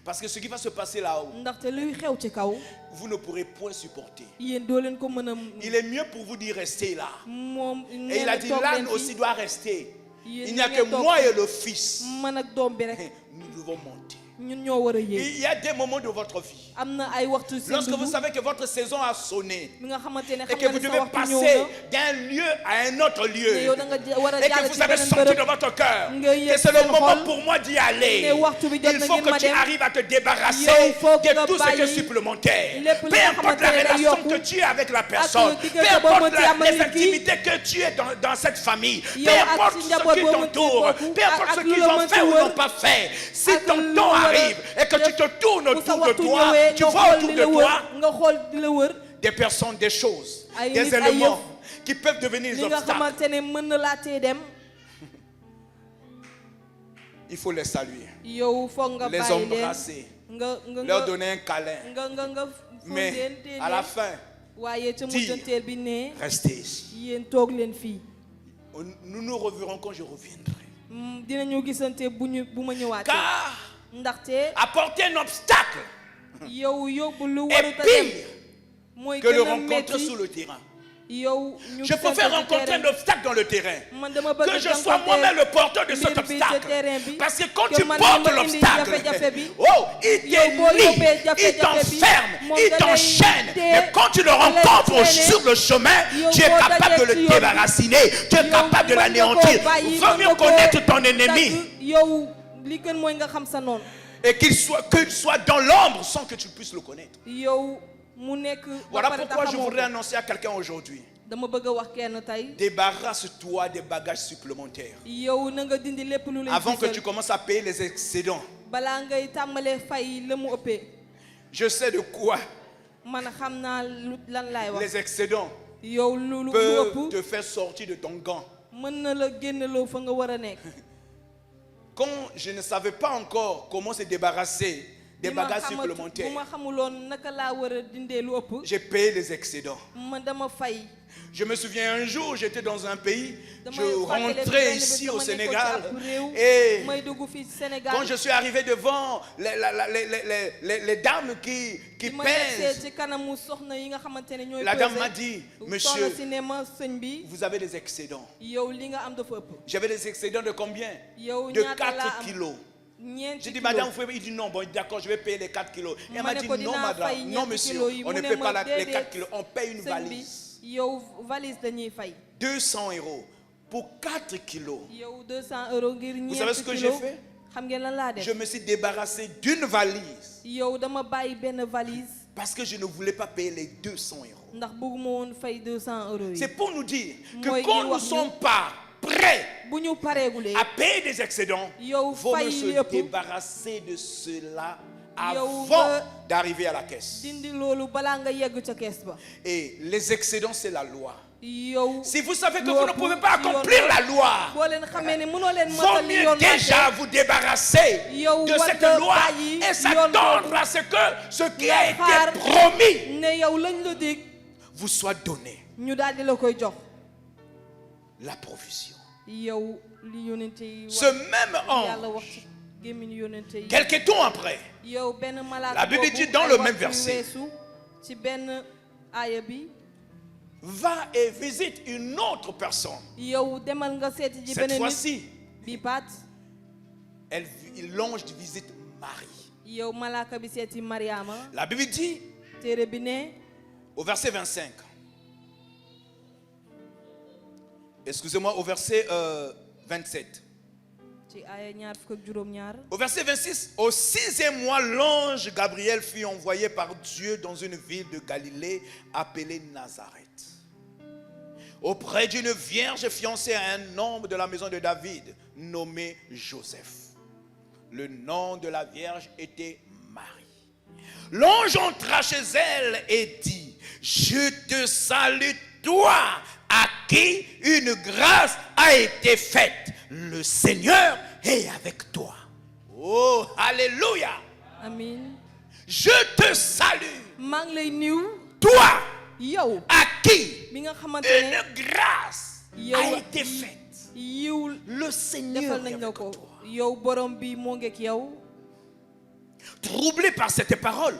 Parce que ce qui va se passer là-haut, ndaxte luy xew ci kaw vous ne pourrez point supporter. yéen doo leen ko mën a. Il est mieux pour vous d'y rester là. moom Et nee il na a dit, toog l'âne leen aussi fii doit rester. Yéen Il n'y a ñi que ngeen toog moi fii. et le Fils. man ak doom bi rek Nous devons monter. ñun ñoo war a yéeg. Il y a des moments de votre vie, am na ay waxtu si lorsque vous dugub savez que votre saison a sonné mi nga xamante ne et xam que nga vous ne sa devez waxtu ñëw passer na d'un lieu à un autre ne lieu, yow da nga war a et jàll que ci vous avez beneen senti bërëb dans votre cœur nga yëg que c'est le seen moment xol pour moi d'y aller. ne waxtu bi jot Il na faut ngeen que ma tu dem. arrives à te débarrasser Yow foog de nga tout ce qui est bàyyi supplémentaire. lépp li Peu nga importe xamante la ne day relation yokku. que tu as avec la personne, diggante peu boo importe mënti am ak les nit ki. activités que tu es dans cette famille, peu Yow ak importe ci ce njaboot qui boo mënti t'entoure, bokk, peu importe ak ce lu qu'ils la ont mënti fait ou wër, n'ont pas fait, si ak ton lu temps war a arrive et que tu te tournes bu sa autour de waxtu toi, ñëwee tu nga vois xool autour di de la wër toi nga xool di la wër des personnes, des choses, Ay des nit, ay éléments qui peuvent devenir des li nga obstacles. xamante ne mën na laa tee dem Il faut les saluer, yow foog nga les bàyyi leen embrasser, nga leur donner un câlin. nga Mais leen téye à la leen. fin, waaye ca Dire. mujjanteel bi ne Restez ici. yéen toog leen fii. Nous nous reverrons quand je reviendrai. Dinañu gisante bu ma ñëwaatee. Car ndaxte apporter un obstacle yow yóbbu lu est warut a dem pire mooy que le gën a rencontrer metti sur le terrain. yow ñu Je préfère rencontrer un obstacle dans le terrain. man dama bëgg Que je sois moi-même le porteur de cet obstacle. Parce que quand tu portes l'obstacle, oh, il te lie, il t'enferme, il t'enchaîne. Et quand tu le rencontres sur le chemin, tu es capable de le débarrassiner, tu es capable de l'anéantir. Vaut mieux connaître ton ennemi. yow li gën mooy nga xam sa noonu. Et qu'il soit dans l'ombre sans que tu puisses le connaître. yow mu nekk. Voilà pourquoi je voudrais annoncer à quelqu'un aujourd'hui. dama bëgg a wax kenn tey. Débarrasse-toi des bagages supplémentaires. yow na nga dindi lépp lu lay Avant que tu commences à payer les excédents. balaa ngay tàmbalee fay la mu ëppee. Je sais de quoi man xam naa lan laay wax. les excédents yow lu peuvent ëpp te faire sortir de ton gant. mën na la génneloo fa nga war a nekk. Quand je ne savais pas encore comment se débarrasser des bagages supplémentaires, bu ma xamuloon naka laa war a dindee lu ëpp. j'ai payé les excédents. man dama fay. Je me souviens un jour, j'étais dans un pays, je damay fàttali rentrais benn bés ici au dama nekkoon ci Sénégal ab réew, et may dugg fii ci Sénégal. quand je suis arrivé devant les dames qui bi ma yegsee pèsent, ci kanamu soxna yi nga xamante ne ñooy la dame pesé, m'a dit, soxna monsieur, si ne ma sëñ bi vous avez des excédents. yow li nga am dafa ëpp. J'avais des excédents de combien? yow De ñaata laa 4 am kilos. ñeenti J'ai dit, kilos. madame, vous pouvez. Il dit non, bon, d'accord, je vais payer les 4 kilos. Et elle m'a dit, ko non, dinaa madame, fay non, ñeenti monsieur, kilos yi. on Mu ne ne paie pas ma les 4 déedéet, kilos, on paye une sëñ bi valise. yow valise dañuy fay. 200 € pour 4 kilos. yow 200 € ngir Vous savez ce ñeenti que j'ai kilos. fait? xam ngeen lan laa Je def. me suis débarrassé d'une valise yow dama bàyyi benn valise parce que je ne voulais pas payer les 200 €. ndax bëgguma woon fay 200 € yi. C'est pour nous dire que Moi, quand il nous ne dit, sommes pas prêts bu ñu pareegulee. à payer des excédents, yow il faut fay se yëpp débarrasser de cela Yow avant nga d'arriver à la caisse. dindi loolu balaa nga yegg ca kees ba. Et les excédents, c'est la loi. yow Si vous savez que lu vous ne ëpp pouvez pas ci yoon accomplir ba, la loi, boo leen xamee ne mënoo leen vaut matal li mieux yoon déjà vous débarrasser Yow de war cette nga loi bàyyi et yoon s'attendre boobu. à ce que ce qui a xaar été promis ne yow lañ la dig vous soit donné. ñu daal di la koy jox. La provision. yow li yonente yi Ce wax même yàlla homme, wax ci gémmiñ yonente yi. quelques temps après, yow benn malaaka La Bible boobu dit dans ay le waxtu même yu verset. weesu ci benn aaya bi. va et visite une autre personne. yow demal nga seeti ji Cette beneen nit fois-ci, bi paat. l'ange visite Marie. yow malaaka bi seeti Mariama. La Bible dit téere bi ne au verset 25. Excusez-moi, au verset 27. ci aaya ñaar fukk ak juróom-ñaar. Au verset 26, au 6e mois, l'ange Gabriel fut envoyé par Dieu dans une ville de Galilée appelée Nazareth, auprès d'une vierge fiancée à un homme de la maison de David, nommé Joseph. Le nom de la vierge était Marie. L'ange entra chez elle et dit, je te salue, toi à qui une grâce a été faite. Le Seigneur est avec toi. Oh, alléluia. Amin. Je te salue, maa ngi lay niw. toi yow à qui mi nga xamante ne une grâce yow a été faite. yiw Le Seigneur defal est nañ avec la ko. toi. yow borom bi moo ngeek yow. Troublé par cette parole,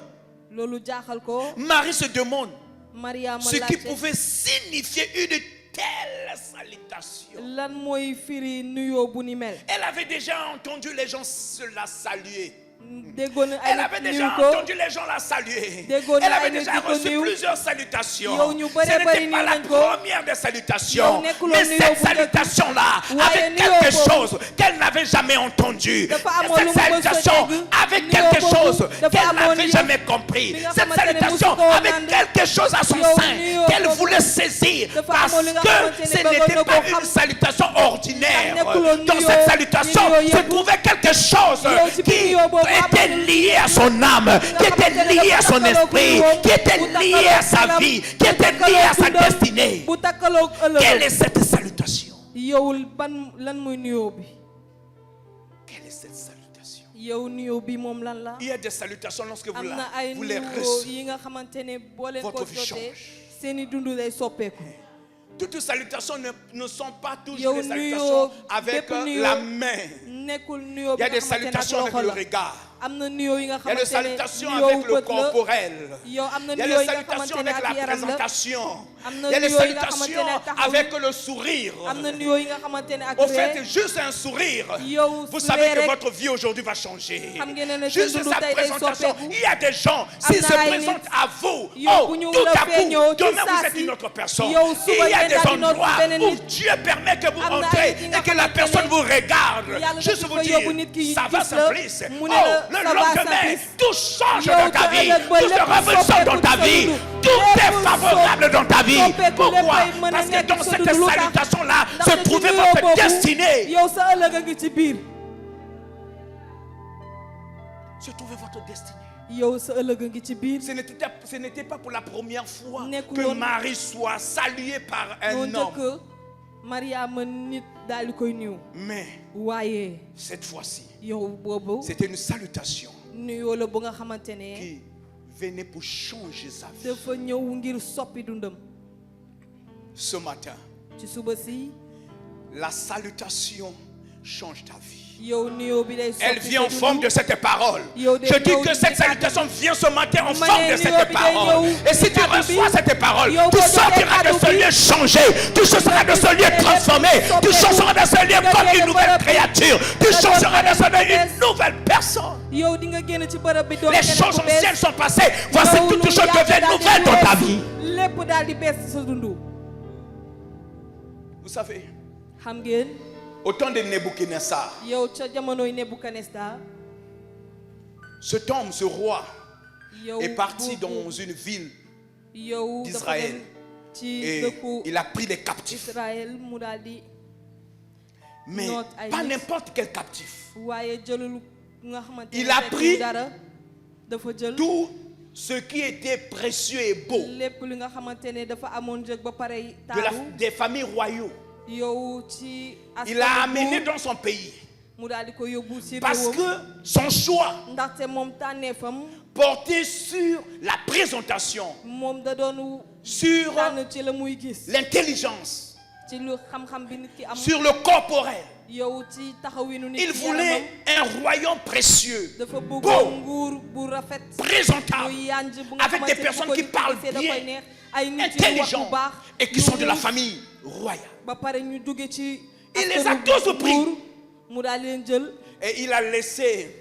loolu jaaxal ko. Marie se demande Mariama ce qui laajte pouvait signifier une telle salutation. lan mooy firi nuyoo bu ni mel. Elle avait déjà entendu les gens se la saluer. déggoon ay Elle avait nit déjà niw ko. entendu les gens la saluer. Déggoon Elle na avait ay nit déjà di ko reçu niw. plusieurs salutations. Yow ñu Ce bare n'était bari pas niw la nañ ko. première des salutations. Yow nekkuloon Mais nuyoo cette bu njëkk. salutation-là Waaye avait nuyoo quelque boobu. chose qu'elle n'avait jamais entendu. Dafa Et amoon cette lu mu mës a salutation dégg. avait Nuyoo quelque boobu chose dafa qu'elle amoon n'avait yow. jamais compris. Bi nga Cette xamante ne salutation musu koo avait nand. quelque chose à son Yow sein nuyoo qu'elle boobu. voulait saisir. Dafa Parce amoon li nga que xamante ne ce bëggoon n'était na pas koo xam. une salutation ordinaire. nekkuloon Dans nuyoo cette salutation nuyoo se yëpp. trouvait quelque chose Yow ci qui biir nuyoo boobu était amoon lié à son âme, qui était lié à son esprit, qui était lié à sa vie, qui était lié à sa destinée. bu takkaloog Quelle est ëllëg. cette salutation? yow ban lan mooy nuyoo bi. Quelle est cette salutation? yow nuyoo bi moom lan la. Il y a des salutations lorsque am na ay vous les nuyoo recevez. yi nga xamante ne boo leen ko Votre vie jotee change. seeni dundu day soppeeku. Toutes salutations ne sont pas toujours Yow des nuyoo salutations avec bépp nuyoo la main. nekkul nuyoo Il y a bi des nga xamante ne ak salutations avec loxo le la. regard. am na nuyoo yi nga Il y a des xamante ne salutations nuyoo avec le bët la. corporel. yow am na Il y a nuyoo des yi nga salutations xamante ne avec la ak yaram la. présentation. am Il na y a des nuyoo yi nga xamante salutations ne taxaw avec le sourire. am na nuyoo yi nga xamante ne ak Au ree. fait, juste un sourire. Yow Vous su savez ree que rek votre vie aujourd'hui va changer. xam ngeen ne Juste seen dundu sa tey day présentation. soppeeku. Il y a des gens, s'ils na se ay présentent nit. à vous, Yow oh, bu ñu tout la à coup, feeñoo ci demain vous saa êtes si. une autre personne. Yow Il suba y a ngeen des daal di endroits beneen où nit. Dieu permet que vous Am na entrez ay nit yi nga et que la xamante personne ne vous regarde. Yàlla Juste dafa vous fa dire, yóbbu nit ki ça va gis la, Simplice. mu Oh, ne la, le ça va lendemain, Simplice. tout change Yow dans ta ca vie. ëllëg ba Tout lépp sera bouleversant dans ta soppeeku vie. sa dundu. Tout est Lépp favorable dans ta vie. soppeeku, Pourquoi? léppay mën a Parce que nekk dans sa cette dundu. Lu tax? salutation-là se Ndaxte ci trouvait nuyoo votre boobu, destinée. yow sa ëllëg a ngi ci biir. Se trouvait votre destinée. yow sa ëllëg a ngi ci biir. Ce n'était pas pour la première fois Nekkul que woon- Marie soit saluée par un ñoo homme. njëkk Mariama nit daal di koy nuyu. Mais waaye cette fois-ci, yow boobu c'était une salutation nuyoo la bu nga xamante ne qui venait pour changer sa vie. dafa ñëw ngir soppi dundam. Ce matin, ci suba si la salutation change ta vie. yow nuyoo bi day soppi Elle vient en sa forme dundu. de cette parole. Yow Je de dis ñëw que ci cette kàddu salutation vient ce matin en Ma forme ne de nuyoo cette bi day parole. ñëw Et si ci tu kàddu bi, reçois cette parole, yow tu boo jotee sortiras de kàddu ce bi, lieu changé. Tu sortiras de ce lieu transformé. Tu sortiras de ce lieu comme une nouvelle créature. Tu sortiras de ce lieu une nouvelle personne. yow di nga génn ci bërëb bi doon Les keneen choses ku bees. anciennes sont passées. Voici Yow toutes lu choses yàgg deviennent daal di nouvelles dans ta weesu. vie. lépp daal di bees ci sa dundu. Vous savez, xam ngeen au temps de Nebuchadnezzar, yow ca jamonoy Nebukadnezar cet homme, ce roi, yow est parti boobu dans une ville yow dafa d'Israël. dem ci Et dëkku il a pris des captifs. Israël mu daal di Mais Note ay pas nit. n'importe quel captif. waaye jëlul nga xamante Il ne a tekkiwul pris dara dafa jël Tout ce qui était précieux et beau lépp li nga xamante ne dafa amoon njëg ba pare de taaru des familles royaux, yow ci il l'a amené askan dans son pays. mu daal di ko yóbbu ci Parce réewam que son choix ndaxte moom tànneefam portait sur la présentation, moom da doon sur tànn ci la muy gis l'intelligence, ci lu xam-xam bi nit ki am sur le corporel. yow ci taxawinu nit Il ki voulait yaramam un royaume précieux, dafa beau, bëggoon nguur bu rafet présentable, bu yanj bu nga avec des xamante ne personnes bu ko qui nit parlent gisee da koy bien, neex ay nit yu wax intelligents bu baax et qui yu sont de la muus, famille royale. ba pare ñu jóge ci Il les askanu a tous pris. nguur, mu daal di leen jël Et il a laissé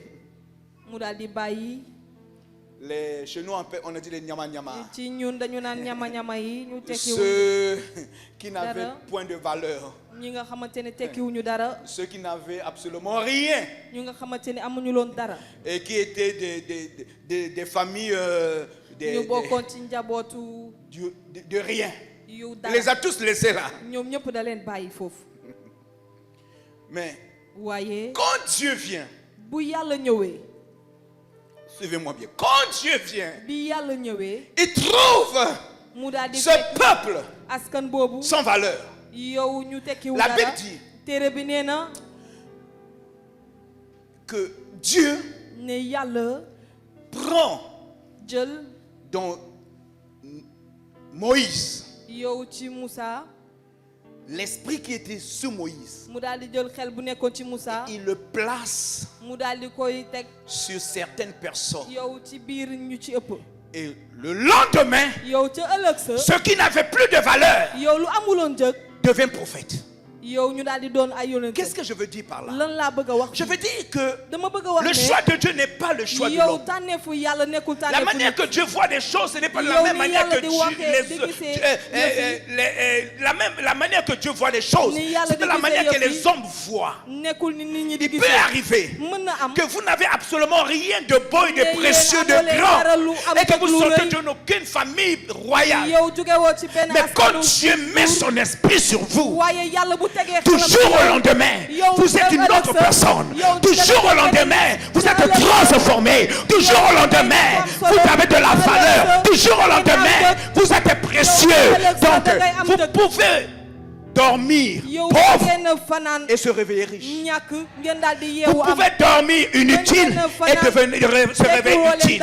mu daal di bàyyi chez nous on a dit les nyama nyama, ci ñun dañu naan ñama-ñama yi ñu tekkiwuñ ceux qui n'avaient Dara. point de valeur, ñi nga xamante ne tekkiwuñu dara ceux qui n'avaient absolument rien ñu nga xamante ne amuñu loon dara et qui étaient des familles ñu bokkoon ci njabootu de rien. yu Il dara les a tous laissés là. ñoom ñëpp da leen bàyyi foofu Mais waaye quand Dieu vient, bu yàlla ñëwee suivez-moi bien, quand Dieu vient, bi yàlla ñëwee il trouve mu daal di ce fekk peuple askan boobu sans valeur. yow ñu tekkiwu La dara Bible dit téere bi nee na que Dieu ne yàlla prend jël dans Moïse yow ci Moussa l'esprit qui était sur Moïse. mu daal di jël xel bu nekkoon ci Moussa Il le place mu daal di koy teg sur certaines personnes. yow ci biir ñu ci ëpp Et le lendemain, yow ca ëllëg sa ceux qui n'avaient plus de valeur yow lu amuloon jëg deviennent prophètes. yow ñu daal di doon ay yonent Qu'est-ce que je veux dire par là? lan laa bëgg a wax Je veux dire que dama bëgg a wax le choix de Dieu n'est pas le choix ne de yow l'homme. tànneefu yàlla nekkul La tànneefu manière nit. que Dieu voit les choses, ce n'est pas de la Yow même ni manière yàlla que di Dieu waxee, di gisee la manière que Dieu voit les choses, Ni yàlla c'est de di la gisee manière que yëf yi. les hommes voient. nekkul ni nit ñi di Il peut gisee arriver mën na am que vous n'avez absolument rien de beau et de Mais précieux, yéen de amoo leen dara lu grand, am et que teg vous lu sortez rëy. d'une aucune famille royale. yow jóge woo ci benn Mais quand askanu Dieu met son esprit sur vous, waaye yàlla bu tegee du xelam jour ci au yow, lendemain, yow vous êtes une ëllëg autre sa, personne. yow Du nga jour au nekk lendemain, vous sa êtes ëllëg sa, transformé. Du jour au lendemain, vous avez de la valeur. Du jour au lendemain, vous êtes précieux. Donc, vous pouvez dormir yow pauvre ngeen fanaan et se réveiller riche. ñàkk ngeen daal di Vous yeewu am pouvez dormir inutile et se réveiller utile.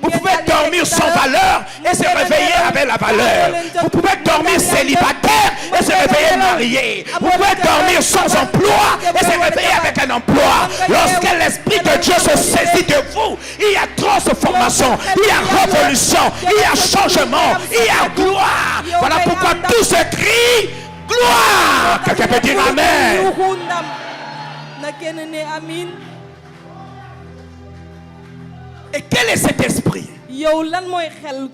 Vous pouvez dormir sans valeur et se réveiller avec la valeur. Vous pouvez dormir célibataire et se réveiller marié. Vous pouvez dormir sans emploi et se réveiller avec un emploi. Lorsque l'Esprit de Dieu se saisit de vous, il y a transformation, il y a révolution, il y a changement, il y a gloire. Voilà pourquoi tout se crie gloire. Quelqu'un peut dire amen. yuuxu ndam na kenn ne amin. Et quel est cet esprit? yow lan mooy xel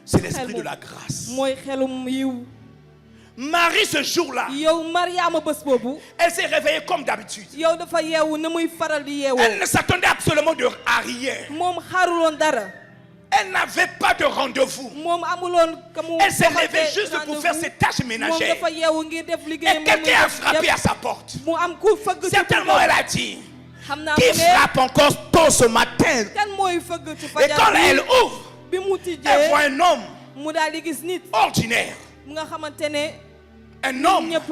C'est l'esprit de la grâce. mooy xelum yiw. Marie, ce jour-là, yow Mariama bés boobu elle s'est réveillée comme d'habitude. yow dafa yeewu na muy faral di yeewoo. Elle ne s'attendait absolument à rien. moom xaaruloon dara. Elle n'avait pas de rendez-vous. moom amuloon ka mu Elle s'est levée juste pour faire ses tâches moom ménagères. dafa yeewu ngir def Et liggéeyam. quelqu'un a frappé à sa porte. mu am ku fëgg ci Certainement, elle a dit, xam naa qui mu ne frappe encore tôt ce matin? kan mooy fëgg ci Et fajar quand bi elle ouvre, bi mu elle voit tijjee un homme mu daal di gis nit ordinaire. mu nga xamante ne Un homme ñëpp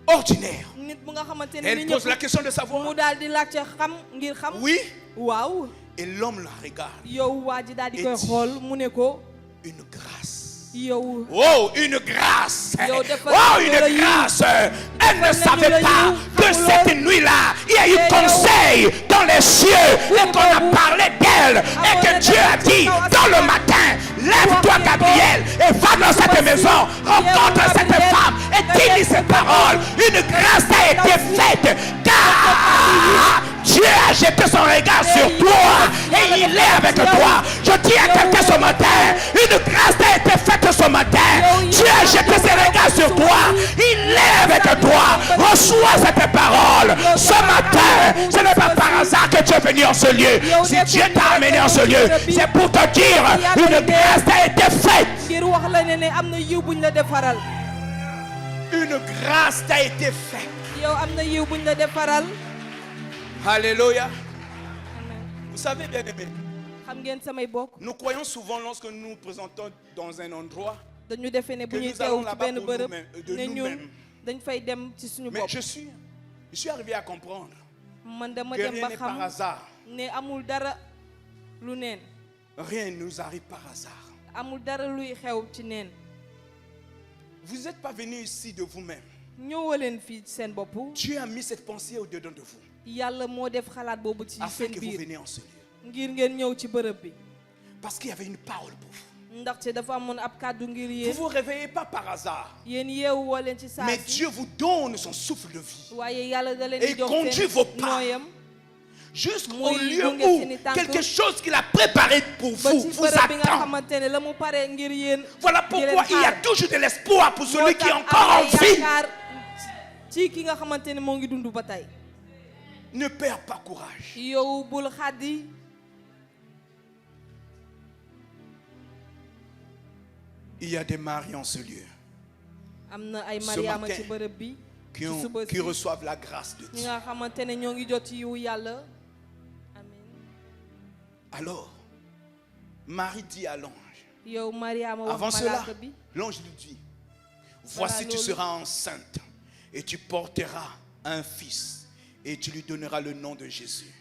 ordinaire. nit mu nga xamante ne ni Elle pose la ñëpp question de savoir. mu daal di laajte xam ngir xam. Oui. waaw Et l'homme la regarde. yow waa ji daal di koy Et xool mu ne ko Une grâce. yow Oh, une grâce. Yo, defal Oh, nañu la une yiw. grâce. Elle ne Defal nañu savait la pas yiw. que Xamuloo. cette nuit-là, il y a eu Et conseil dans les cieux et qu'on a boobu. parlé d'elle. Et que Amoon Dieu a na dit taw dans le asamaan. matin, lève-toi Wax ne ko. Gabriel et va dans cette Voici, maison, rencontre yeewu cette Gabriel. femme et Nga dis-lui def ces sa paroles. Une grâce a été faite car Dieu a jeté son regard sur toi et il est avec toi. Je dis à quelqu'un ce matin, une grâce a été faite ce matin. Dieu a jeté ses regards sur toi. Il est avec toi. Reçois cette parole. Ce matin, ce n'est pas par hasard que tu es venu en ce lieu. Si Dieu t'a amené en ce lieu, c'est pour te dire, une grâce a été faite. ngir wax la ne am na yiw buñ la defaral. Une grâce t'a été faite. yow am na yiw buñ la defaral. Alléluia. Vous savez, bien aimé, xam ngeen samay bokk nous croyons souvent lorsque nous nous présentons dans un endroit, dañu defe ne bu que ñuy nous allons teew ci là-bas benn pour bërëb nous-mêmes, de ne ñun nous-mêmes. dañ fay dem ci suñu mais bopp. je suis arrivé à comprendre man dama que dem rien ba n'est par xam hasard. ne amul dara lu neen. Rien ne nous arrive par hasard. amul dara luy xew ci neen. Vous n'êtes pas venu ici de vous-même. ñëwaleen fii ci seen bopp. Dieu a mis cette pensée au-dedans de vous yàlla moo def xalaat boobu ci afin seen que vous biir veniez en ce lieu. ngir ngeen ñëw ci bërëb bi. Parce qu'il y avait une parole pour vous. ndaxte dafa amoon ab kàddu ngir Vous ne yéen. vous réveillez pas par hasard. yéen yeewu woo leen ci saa Mais si. Dieu vous donne son souffle de vie. waaye yàlla da leen Et di jox conduit seen vos pas. nooyam. Jusqu'au Muy lieu gunge où seeni tànk. quelque chose qu'il a préparé pour ba vous ci vous bërëb bi nga attend. xamante ne la mu pare ngir yéen. Voilà di leen pourquoi il y a xaar. toujours de l'espoir pour moo celui qui est tax encore am en na vie. yaakaar ci ki nga xamante ne moo ngi dund ba tey. Ne perds pas courage. yow bul xaddi. Il y a des maris en ce lieu am na ay Ce mariama matin, ci bërëb bi. qui, ci suba qui si reçoivent la grâce de ñi Dieu. nga xamante ne ñoo ngi jot ci yiwu yàlla. amen. Alors, Marie dit à l'ange, yow Mariama wax avant cela, malaaka bi. l'ange lui dit, voici tu Lolo. seras enceinte et tu porteras un fils et tu lui donneras le nom de Jésus.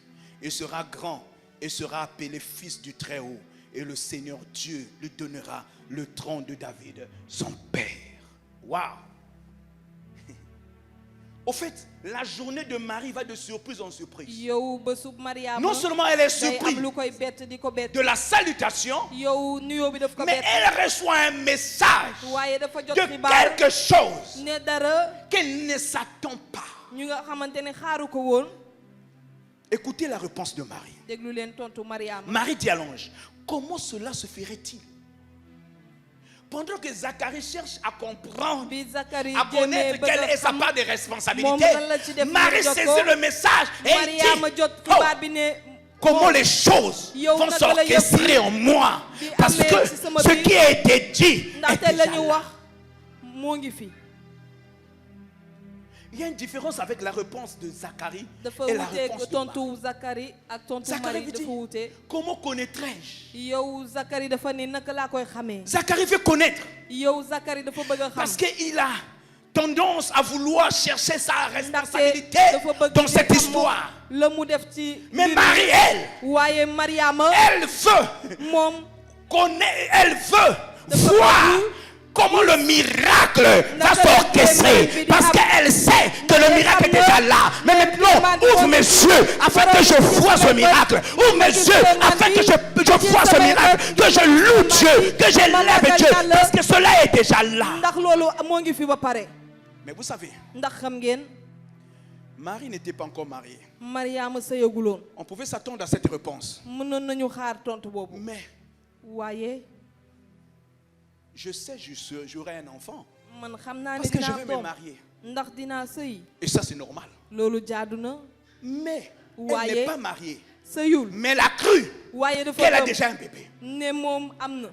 Il sera grand et sera appelé fils du Très-Haut et le Seigneur Dieu lui donnera le trône de David, son père. Waouh! Au fait, la journée de Marie va de surprise en surprise. yow bésub Mariama. Non seulement elle est day surprise am lu koy bett di ko bett. de la salutation, yow nuyoo bi daf ko mais bett. elle reçoit un message waaye dafa jot de xibaar quelque chose ne dara qu'elle ne s'attend pas. ñu nga xamante ne xaaru ko woon. Écoutez la réponse de Marie. déglu leen tontu Mariama. Marie dit à l'ange, comment cela se ferait-il? Pendant que Zacharie cherche à comprendre, bi Zacharie à connaître bëgg quelle a est sa xam, part de moom responsabilité, lan la ci def Marie jot ko. saisit le message et elle Mariama dit, jot oh, xibaar bi ne. comment les choses Yow vont naka la yëf s'orchestrer en moi. di Parce amee que ci sama ce biir. qui a été dit est ndaxte déjà la ñu là. wax moo ngi fi. Il y a une différence avec la réponse de Zacharie dafa et la wuteeg réponse de Marie. tontu Zacharie ak tontu Zacharie Marie lui dafa dit, wute. comment connaîtrais-je? yow Zacharie dafa ne naka laa koy xamee. Zacharie veut connaître yow Zacharie dafa bëgg a xam. parce qu'il a tendance à vouloir chercher sa ndaxte responsabilité dafa bëgg dans di cette xam histoire. moom la mu def ci Mais mbir Marie, mi. elle, waaye Mariama elle veut moom connaître, elle veut voir comment le miracle va s'orchestrer. Parce qu'elle sait que le miracle est déjà là. Mais maintenant, ouvre mes yeux afin que je vois ce miracle. Ouvre mes yeux afin que je vois ce miracle. Que je loue Dieu, que j'élève Dieu. Parce que cela est déjà là. ndax loolu moo ngi fi ba pare. Mais vous savez, ndax xam ngeen Marie n'était pas encore mariée. Mariama sëyaguloon. On pouvait s'attendre à cette réponse. mënoon nañu xaar tontu boobu. Mais waaye je sais, j'aurai un enfant. man xam naa ne Parce que je dinaa vais me doom marier. ndax dinaa sëy. Et ça, c'est normal. loolu jaadu na. Mais elle Waaye- n'est pas mariée. sëyul. Mais elle a cru waaye dafa qu'elle a gëm déjà un bébé. ne moom am na.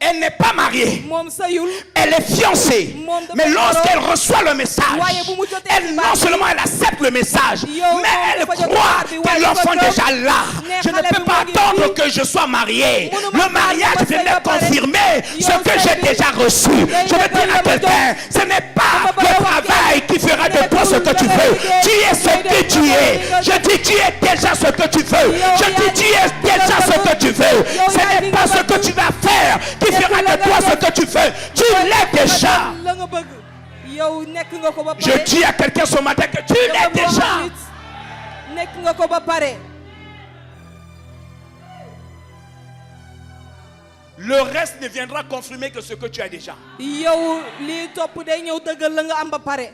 Elle n'est pas mariée. moom sëyul. Elle est fiancée. Moom dafa Mais lorsqu'elle goro. reçoit le message, Waaye bu mu jotee elle xibaar non bi, seulement elle accepte le message, yow mais moom elle dafa jot croit xibaar bi, que waaye l'enfant dafa est déjà gëm là. ne Je ne xale peux bi pas mu ngi attendre fi. que je sois mariée. Mënuma Le xaar mariage ba vient sëy ba de pare. confirmer ce Yow que sëy j'ai bi déjà reçu. day Je veux dëggal dire la à ma quelqu'un, jox. ce n'est pas Dama bëgg le a wax travail qui fera de toi ce que tu veux. Tu es ce que tu es. Je dis tu es déjà ce que tu veux. Je dis tu es déjà ce que tu veux. Ce n'est pas ce que tu vas faire qui fera de toi ce que tu veux. Tu l'es déjà. la nga bëgg. yow nekk nga ko ba pare. Je dis à quelqu'un ce matin que tu l'es déjà. nekk nga ko ba pare. Le reste ne viendra confirmer que ce que tu as déjà. yow lii topp day ñëw dëggal la nga am ba pare.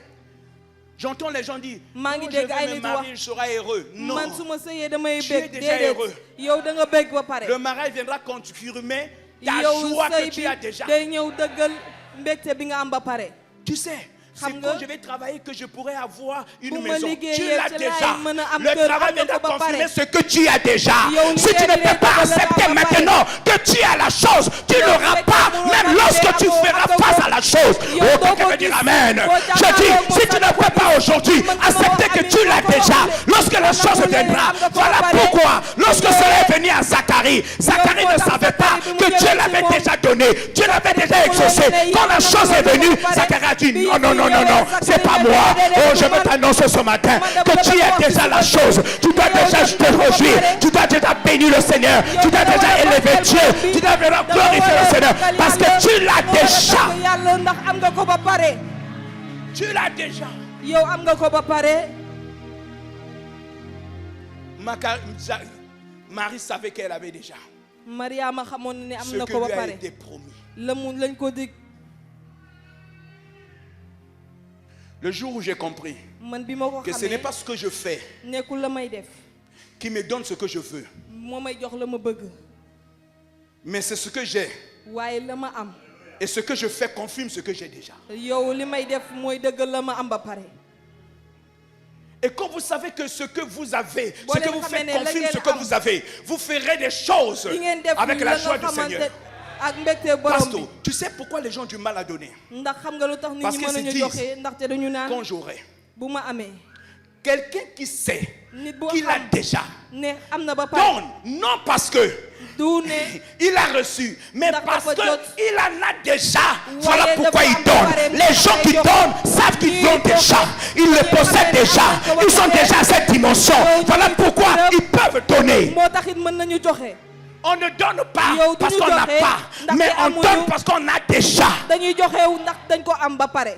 J'entends les gens dire, Maa ngi oh, je dégg vais ay me nit marier, wax. je serai heureux. Non. man su ma sëyee damay Tu es bég déjà déedéet. heureux. yow da nga bég ba pare. Le mariage viendra confirmer ta yow joie que sëy tu bi as déjà. day ñëw dëggal mbégte bi nga am ba pare. Tu sais, c'est Xam quand nga, je vais travailler que je pourrai avoir une bu ma maison. liggéeyee Tu l'as ci déjà. laay mën a am Le kër, travail am nga viendra ko ba confirmer pare. ce que tu as déjà. Yow Si tu ne liggéey peux pas bi accepter dëggal la nga am ba maintenant que tu as la chose, tu Yow n'auras fekk pas. mënoo Même valider lorsque tu amoo feras ak face doo à la chose. Yow Oh, doo quelqu'un ko veut dire gis. Amen. Boo Je dis, jàkkaarloo si tu ne moom peux pas aujourd'hui man sama accepter que ami tu l'as moo ko déjà, waxule. lorsque la chose Nangu leen viendra, am nga ko voilà ba pare. pourquoi, lorsque Yow cela est venu à Zacharie, Zacharie moo ne tax savait pas Zacharie bi mu que Dieu jëlee l'avait ci moom. déjà donné, Dieu l'avait déjà exaucé. Quand la chose est venue, Zacharie a dit non, non, non, non, non, c'est pas moi. Oh, je veux t'annoncer ce matin que tu as déjà la chose. Tu dois déjà te réjouir. Tu dois déjà bénir le Seigneur. Tu dois déjà élever Dieu. Tu dois déjà glorifier le Seigneur. Parce que tu l'as déjà. yàlla ndax am nga ko ba pare. Tu l'as déjà. yow am nga ko ba pare. Marie savait qu'elle avait déjà Mariama xamoon na ne am ce na que ko ba lui a pare. été promis. lañ ko dig. Le jour où j'ai compris man bi ma ko que ce n'est xamee pas ce que je fais nekkul la may def. qui me donne ce que je veux, moo may jox la ma bëgg. mais c'est ce que j'ai. waaye la ma am. Et ce que je fais confirme ce que j'ai déjà. yow li may def mooy dëggal la ma am ba pare. Et quand vous savez que ce que vous avez, Boo ce que leen vous xamee faites ne la confirme ngeen ce que am. vous avez, vous ferez des choses li ngeen def avec la la joie nga du Seigneur. xamante ak mbégte borom Pasteur, bi. tu sais pourquoi les gens ont du mal à donner? ndax xam nga lu tax nit Parce ñi qu'ils se mënuñu disent, joxe ndaxte dañu naan Quand j'aurai bu ma amee. quelqu'un qui sait nit boo qu'il a xam déjà, ne am na ba pare. donne, non parce que du ne il a reçu, mais Ndax parce dafa jot. qu'il en a déjà. Waaye Voilà pourquoi dafa il am ba pare, donne. Les gens qui dafay jox. donnent savent qu'ils Ñuy donnent déjà. joxe. Ils le Ñi possèdent xamee ne déjà. am nañ ko ba Ils sont pare. déjà à cette dimension. Yow Voilà ñuy pourquoi gërëm. ils peuvent donner. moo taxit mën nañu joxe. On ne donne pas Yow parce duñu qu'on n'a joxe pas, ndaxte mais on amuñu. donne parce qu'on a déjà. dañuy joxewu ndax dañ ko am ba pare.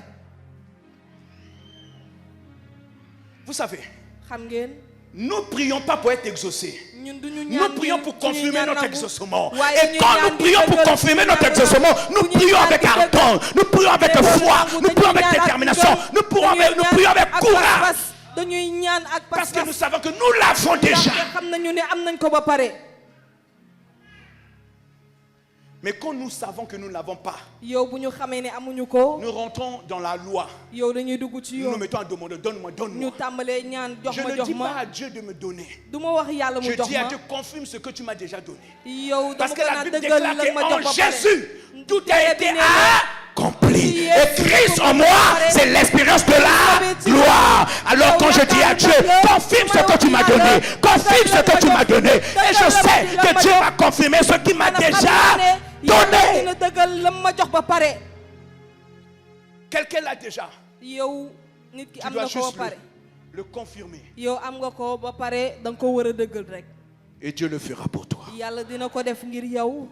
Vous savez, xam ngeen. nous prions pas pour être exaucés. ñun duñu Nous ñaan prions ngir pour suñuy confirmer ñaan notre nangu. exaucement. Waaye Et dañuy quand ñaan nous ngir prions pour dëggal confirmer suñuy notre ñaan exaucement, nangu. nous Bu ñuy prions ñaan avec di dëggal. ardent, nous prions avec Te loolu foi, nangu, nous dañuy prions avec ñaan ak détermination, ngëm, nous prions dañuy avec ñaan courage. pas-pas, dañuy ñaan ak Parce que pas-pas. nous savons que nous l'avons déjà. ndaxte xam nañu ne am nañ ko ba pare. Mais quand nous savons que nous ne l'avons pas, yow bu ñu xamee ne amuñu ko. nous rentrons dans la loi. yow dañuy dugg ci Nous nous yoon. mettons à demander, donne-moi, ñu donne-moi. tàmbalee ñaan jox Je ma ne jox dis pas ma. à Dieu de me donner. du ma wax yàlla Je mu jox dis à ma. Dieu, confirme ce que tu m'as déjà donné. yow Parce dama que ko la naan Bible dëggal déclare la ma jox qu'en ba pare. Jésus, tout a été accompli. Yes. Et Christ en moi, c'est l'expérience de la gloire. Alors quand je dis à Dieu, confirme ce que tu m'as donné, confirme ce que tu m'as donné. Et je sais que Dieu va confirmer ce qu'il m'a déjà donné. dina dëggal la ma jox ba pare. Quelqu'un l'a déjà. yow nit ki Tu am dois na ko ba juste pare. le confirmer. yow am nga ko ba pare da nga ko war a dëggal rek. Et Dieu le fera pour toi. yàlla dina ko def ngir yow.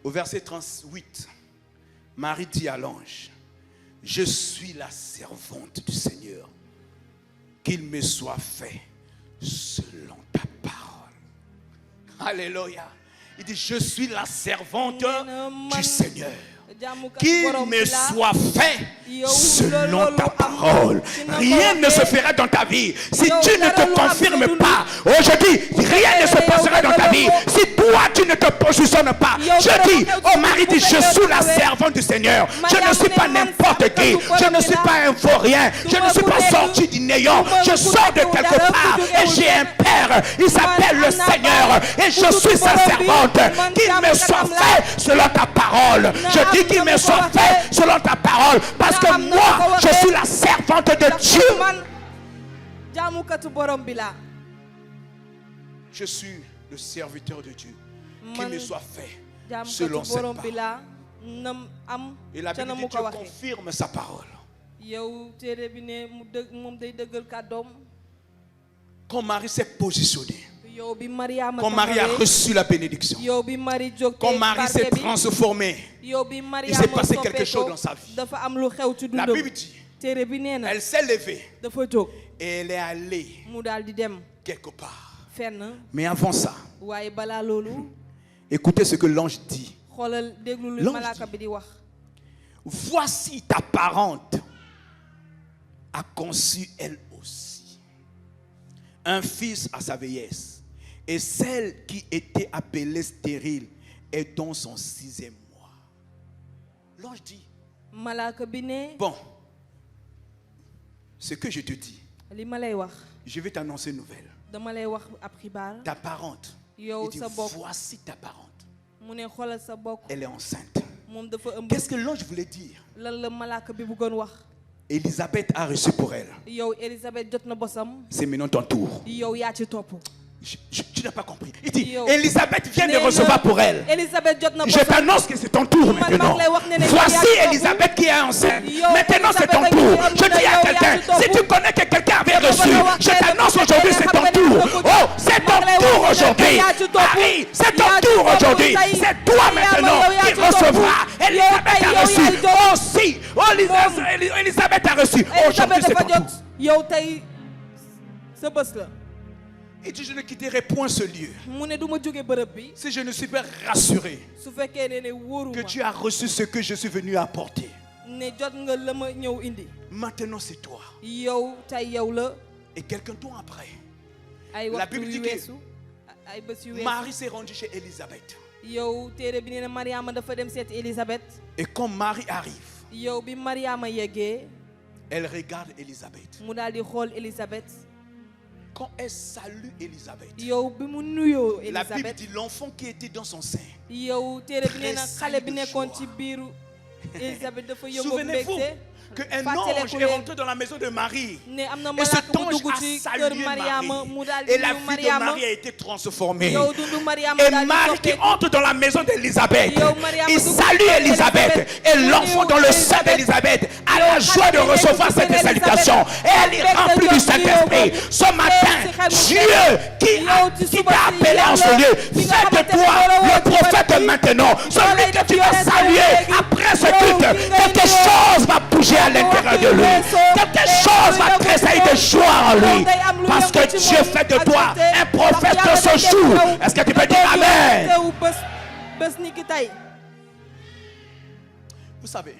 Au verset 38, Marie dit à l'ange, je suis la servante du Seigneur, qu'il me soit fait selon ta parole. Alléluia. Il dit, je suis la servante du Seigneur. Qu'il me soit fait selon ta parole. Rien ne se fera dans ta vie si tu ne te confirmes pas. Aujourd'hui, rien ne se passera dans ta vie si toi tu ne te positionnes pas. Je dis, oh Marie dit, je suis la servante du Seigneur. Je ne suis pas n'importe qui. Je ne suis pas un vaurien. Je ne suis pas sorti du néant. Je sors de quelque part et j'ai un Père. Il s'appelle le Seigneur et je suis sa servante. Qu'il me soit fait selon ta parole. Je dis qu'il me soit fait selon ta parole parce que moi je suis la servante de Dieu. Je suis le serviteur de Dieu. Qu'il me soit fait selon cette parole. Et la Bible dit Dieu confirme sa parole. Quand Marie s'est positionnée, quand Marie a reçu la bénédiction, quand Marie s'est transformée, il s'est passé quelque chose dans sa vie. La Bible dit, elle s'est levée et elle est allée quelque part. Mais avant ça, écoutez ce que l'ange dit. L'ange dit, voici ta parente a conçu elle aussi un fils à sa vieillesse. Et celle qui était appelée stérile est dans son 6e mois. L'ange dit, bon, ce que je te dis, je vais t'annoncer une nouvelle. Ta parente, il dit, voici ta parente. Elle est enceinte. Qu'est-ce que l'ange voulait dire? Élisabeth a reçu pour elle. C'est maintenant ton tour. Tu n'as pas compris. Il dit, Élisabeth vient de recevoir pour elle. Je t'annonce que c'est ton tour maintenant. Voici Élisabeth qui est enceinte. Maintenant c'est ton tour. Je dis à quelqu'un, si tu connais que quelqu'un avait reçu, je t'annonce aujourd'hui c'est ton tour. Oh, c'est ton tour aujourd'hui. Marie, c'est ton tour aujourd'hui. C'est toi maintenant qui recevras. Élisabeth a reçu aussi. Oh, Élisabeth a reçu. Aujourd'hui c'est ton tour. Il dit, je ne quitterai point ce lieu si je ne suis pas rassuré que tu as reçu ce que je suis venu apporter. Maintenant c'est toi. Et quelques temps après, la Bible dit que Marie s'est rendue chez Élisabeth. Et quand Marie arrive, elle regarde Élisabeth. Quand elle salue Élisabeth, la Bible dit l'enfant qui était dans son sein tressaillit de joie. Souvenez-vous qu'un ange est rentré dans la maison de Marie et cet ange a salué Marie et la vie de Marie a été transformée. Et Marie qui entre dans la maison d'Élisabeth, il salue Élisabeth et l'enfant dans le sein d'Élisabeth a la joie de recevoir cette salutation et elle est remplie du Saint-Esprit. Ce matin, Dieu qui t'a appelé en ce lieu fait de toi le prophète maintenant, celui que tu vas saluer après ce culte. Quelque chose va bouger à l'intérieur de lui. Quelque chose va tressaillir de joie en lui. Parce que Dieu fait de toi un prophète de ce jour. Est-ce que tu peux dire Amen? Vous savez,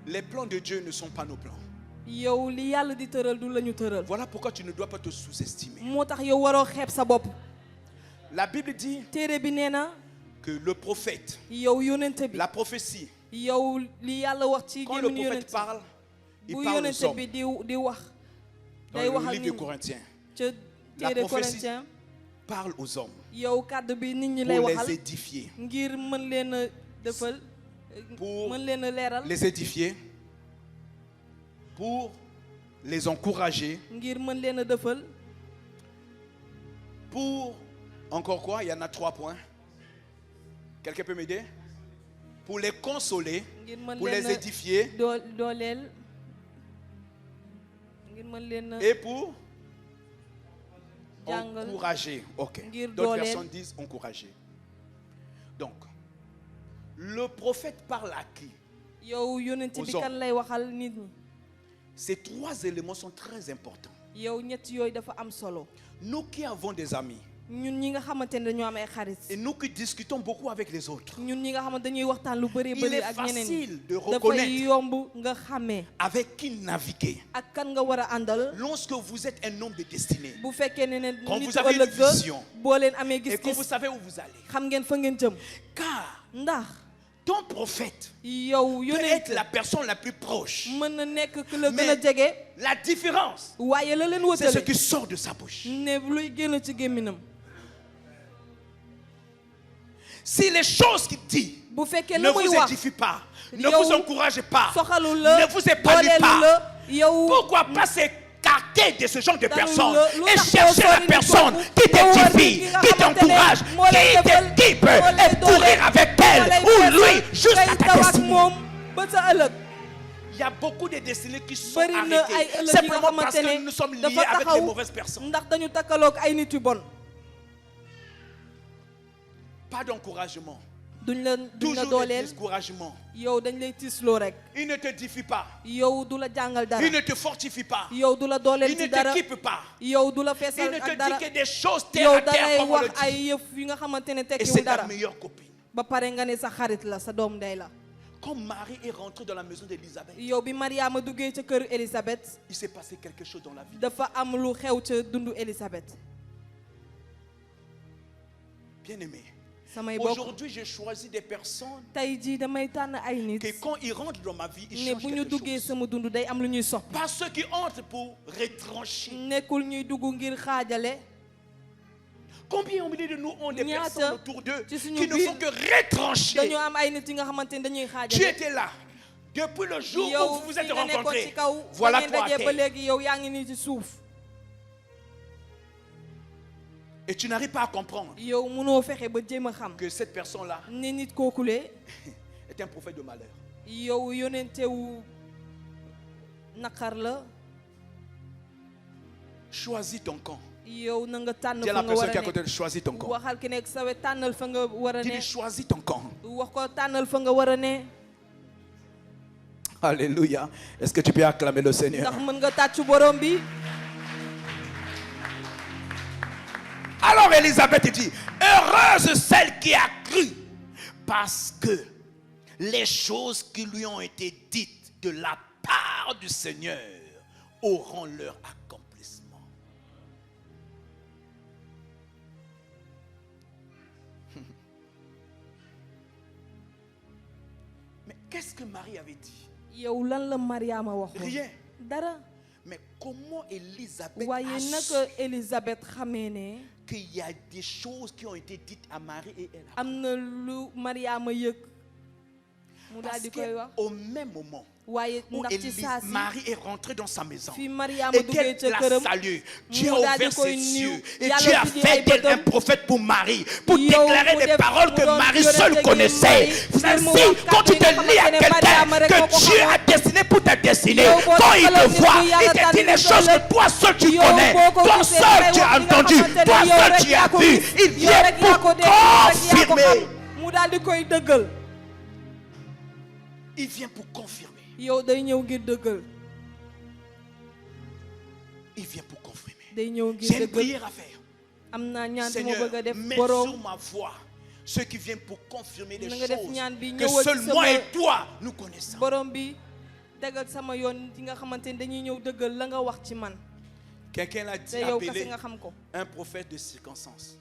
les plans de Dieu ne sont pas nos plans. Voilà pourquoi tu ne dois pas te sous-estimer. La Bible dit que le prophète, la prophétie, quand le prophète parle, il parle aux hommes. Dans le livre de Corinthiens, la prophétie parle aux hommes pour les édifier. Pour les édifier, pour les encourager, pour encore quoi? Il y en a 3 points. Quelqu'un peut m'aider? Pour les consoler, ngir mën pour les leen a édifier dooleel ngir mën leen a et pour jàngal encourager. Ok. ngir D'autres dooleel. personnes disent encourager. Donc, le prophète parle à qui? yow yonent bi Aux hommes. kan lay waxal nit ñi. Ces trois éléments sont très importants. yow ñett yooyu dafa am solo. Nous qui avons des amis ñun ñi nga xamante ne dañoo am ay xarit. et nous qui discutons beaucoup avec les autres, ñun ñi nga xamante dañuy waxtaan lu bëri il bëri est ak ñeneen ñi. facile de dafay reconnaître yomb nga xàmmee avec qui naviguer. ak kan nga war a àndal. Lorsque vous êtes un homme de destinée bu fekkee ne Quand nit vous avez une ëllëg ga vision boo leen amee et que vous gis-gis savez où vous allez. xam ngeen fa ngeen jëm. Car ndax ton prophète yow peut yonent être la personne la plus proche. mën na nekk ku la gën Mais a jege. la différence, waaye la leen c'est ce wëtale qui sort de sa bouche. ne luy génn ci gémminam. Si les choses qu'il dit bu fekkee ne lu muy vous wax édifient pas, ne yow vous encouragez pas, soxalu la ne vous épanouit dooleelu pas, la yow pourquoi pas s'écarter de ce genre de dalul personnes la lu et tax chercher doo la sori personne nit qui boobu, doo war t'édifie, nit ki nga qui xamante ne t'encourage, moo lay defal, qui peut moo lay et courir dooleel, avec moo elle lay ou feesal, lui jusqu'à ngay ta daw ak destinée. moom ba sa ëllëg. Il y a beaucoup de destinées qui sont bëri na ay arrêtées ëllëg yi nga simplement parce xamante que nous sommes ne liés dafa avec les taxaw mauvaises personnes. ndax dañu takkaloog ay nit yu bon. Pas d'encouragement, duñ la toujours des dooleel découragements. yow dañ lay tiisloo rek. Il ne t'édifie pas, yow du la jàngal dara. il ne te fortifie pas, yow du la dooleel il ne ci dara. t'équipe pas, yow du la il feesal ne te ak dit dara. que des choses terre yow à terre dalay comme on le wax ay dit. yëf yi nga xamante ne Et tekkiwul c'est ta dara. meilleure copine. ba pare nga ne sa xarit la sa doom ndey la. Quand Marie est rentrée dans la maison d'Élisabeth, yow bi Mariama duggee ca kër Élisabeth il s'est passé quelque chose dans la vie. dafa am lu xew ca dundu Élisabeth. Bien-aimé, samay bokk aujourd'hui j'ai choisi des personnes tey jii damay tànn ay nit que quand ils rentrent dans ma vie, ils ne changent bu ñu quelque duggee chose. sama dund day am lu ñuy sopp. Pas ceux qui entrent pour retrancher. nekkul ñuy dugg ngir xaajale. Combien au milieu de nous ont des Ñaata personnes autour d'eux ci suñu qui ne biir font que retrancher? dañoo am ay nit yi nga xamante ne dañuy Tu xaajale. étais là depuis le jour yow où vous vous êtes fi nga nekkoon rencontrés. ci kaw Voilà ba ngeen toi à dajee ba terre. léegi yow yaa ngi nii ci suuf. Et tu n'arrives pas à comprendre yow mënoo fexe ba jéem a xam que cette personne-là ne nit kookulee est un prophète de malheur. yow yonentewu naqar la. Choisis ton camp. yow na nga tànn Dis à fa la nga war personne qui est a à côté, ne. choisis ton camp. waxal ki nekk sawe tànnal fa nga war a ne. Dis-lui, choisis ton camp. wax ko tànnal fa nga war a ne. Alléluia. Est-ce que tu peux acclamer le Seigneur? ndax mën nga tàccu borom bi. Alors Élisabeth dit, heureuse celle qui a cru, parce que les choses qui lui ont été dites de la part du Seigneur auront leur accomplissement. Mais qu'est-ce que Marie avait dit? yow lan la Mariama waxoon. Rien. dara. Mais comment Élisabeth waaye a naka su Élisabeth xamee ne qu'il y a des choses qui ont été dites à Marie et elle? am na lu Mariama yëg mu daal Parce di koy wax. qu'au même moment waaye où ndax ci saa si Marie est rentrée dans sa maison fi Mariama et duggee qu'elle ca l'a këram salué, Dieu a mu daal di ouvert koy ses nuyu. yeux et Yàlla Dieu a tijji fait ay d'elle un bëtam. prophète pour Marie, pour Yow déclarer mu des def paroles mu que doon Marie yonente seule gi connaissait. Marie, Ainsi, mu wax quand tu te kàddu yi lis à nga xamante ne Mariama rek moo quelqu'un ko que Dieu a xamoon. destiné pour ta destinée, Yow boo quand il taxaloon te nit voit, ku Yàlla il te tànn dit les ci choses ëllëg. que toi seul tu Yow connais, boo ko toi gisee seul dafay tu as wax li nga entendu, xamante ne toi yow seul rek tu yaa as ko vu. gis. Il Yow vient rek yaa ko pour dégg, yow rek yaa ko confirmer. xam. mu daal di koy dëggal. Il vient pour confirmer. yow day ñëw ngir dëggal. Il vient pour confirmer. day ñëw ngir J'ai une dëggal. prière à faire. am naa ñaan bu ma Seigneur, bëgg a def mets sur borom. ma voix ceux qui viennent pour confirmer les Na choses nga def ñaan bi que ñëwal seul ci moi sama- et toi nous connaissons. borom bi tegal sama yoon yi nga xamante ni dañuy ñëw dëggal la nga wax ci man. Quelqu'un l'a dit, te yow kese appelé nga xam ko. un prophète de circonstance.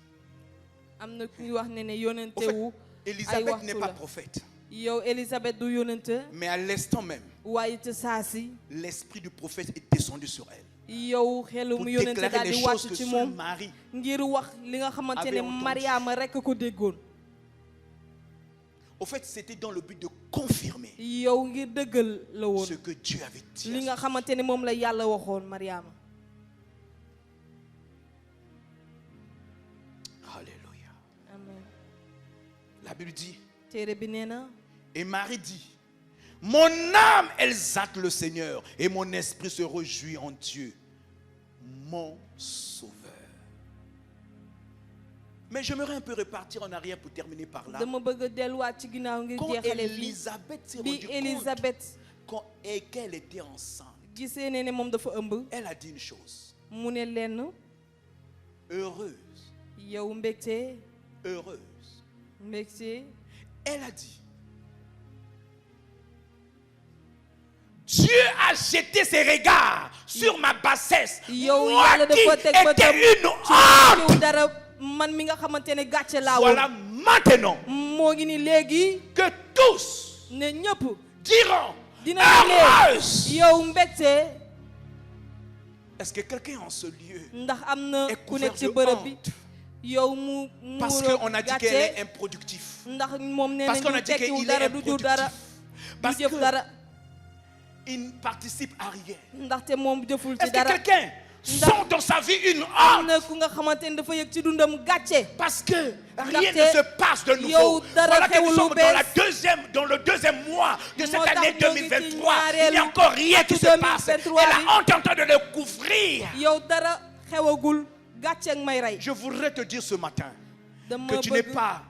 am na ku ñuy wax ne Au fait, yonentewu ay Élisabeth waxtu n'est pas la. prophète, yow Élisabeth du yonente mais à l'instant même, waaye ca saa si l'esprit du prophète est descendu sur elle yow xelu pour mu yonente déclarer daal les di choses wàcc que ci seule moom Marie ngir wax li nga xamante avait ne entendu. Mariama rekk ko déggoon. Au fait, c'était dans le but de confirmer yow ngir dëggal la woon ce que Dieu avait dit. li à nga son xamante ne moom la yàlla waxoon Mariama. Alléluia. amen. La Bible dit, téere bi nee na et Marie dit, mon âme exalte le Seigneur et mon esprit se réjouit en Dieu, mon sauveur. Mais j'aimerais un peu repartir en arrière pour terminer par là. dama bëgg a delluwaat ci ginnaaw ngir Quand jeexale fii Élisabeth s'est bi rendue compte Élisabeth et qu'elle était enceinte, gisee ne moom dafa ëmb elle a dit une chose. mu ne lenn Heureuse, yow mbégte heureuse. mbégte Elle a dit, Dieu a jeté ses regards sur ma bassesse. yow Moi yàlla dafa qui teg étais bëtam une ci honte. yow dara man mi nga xamante ne gàcce laa Voilà woon maintenant moo ngi ni léegi que tous ne ñëpp diront dina ne heureuse. yow mbégte. Est-ce que quelqu'un en ce lieu ndax am na est ku couvert nekk ci de bërëb bi honte? yow mu Parce qu'on a dit qu'elle est improductive. ndax moom nee Parce qu'on a nañu dit tekkiwul qu'il dara est du jur dara improductif. du Parce jëf dara qu'il ne participe à rien. ndaxte moom jëful Est-ce ci que dara quelqu'un sent dans sa vie une am honte? na ku nga xamante ne dafa yëg ci dundam gàcce Parce que rien Ndaxte ne se passe de nouveau. yow dara Voilà que nous xewul sommes lu bees. dans le deuxième mois de cette Moo tax année ñoo ngi ci 2023. Il n'y a ñaareelu encore rien qui atu se passe. Et 2023 la bi. honte est en train de le couvrir. yow dara xewagul gàcce ak may rey Je voudrais te dire ce matin dama que tu n'es bëgg pas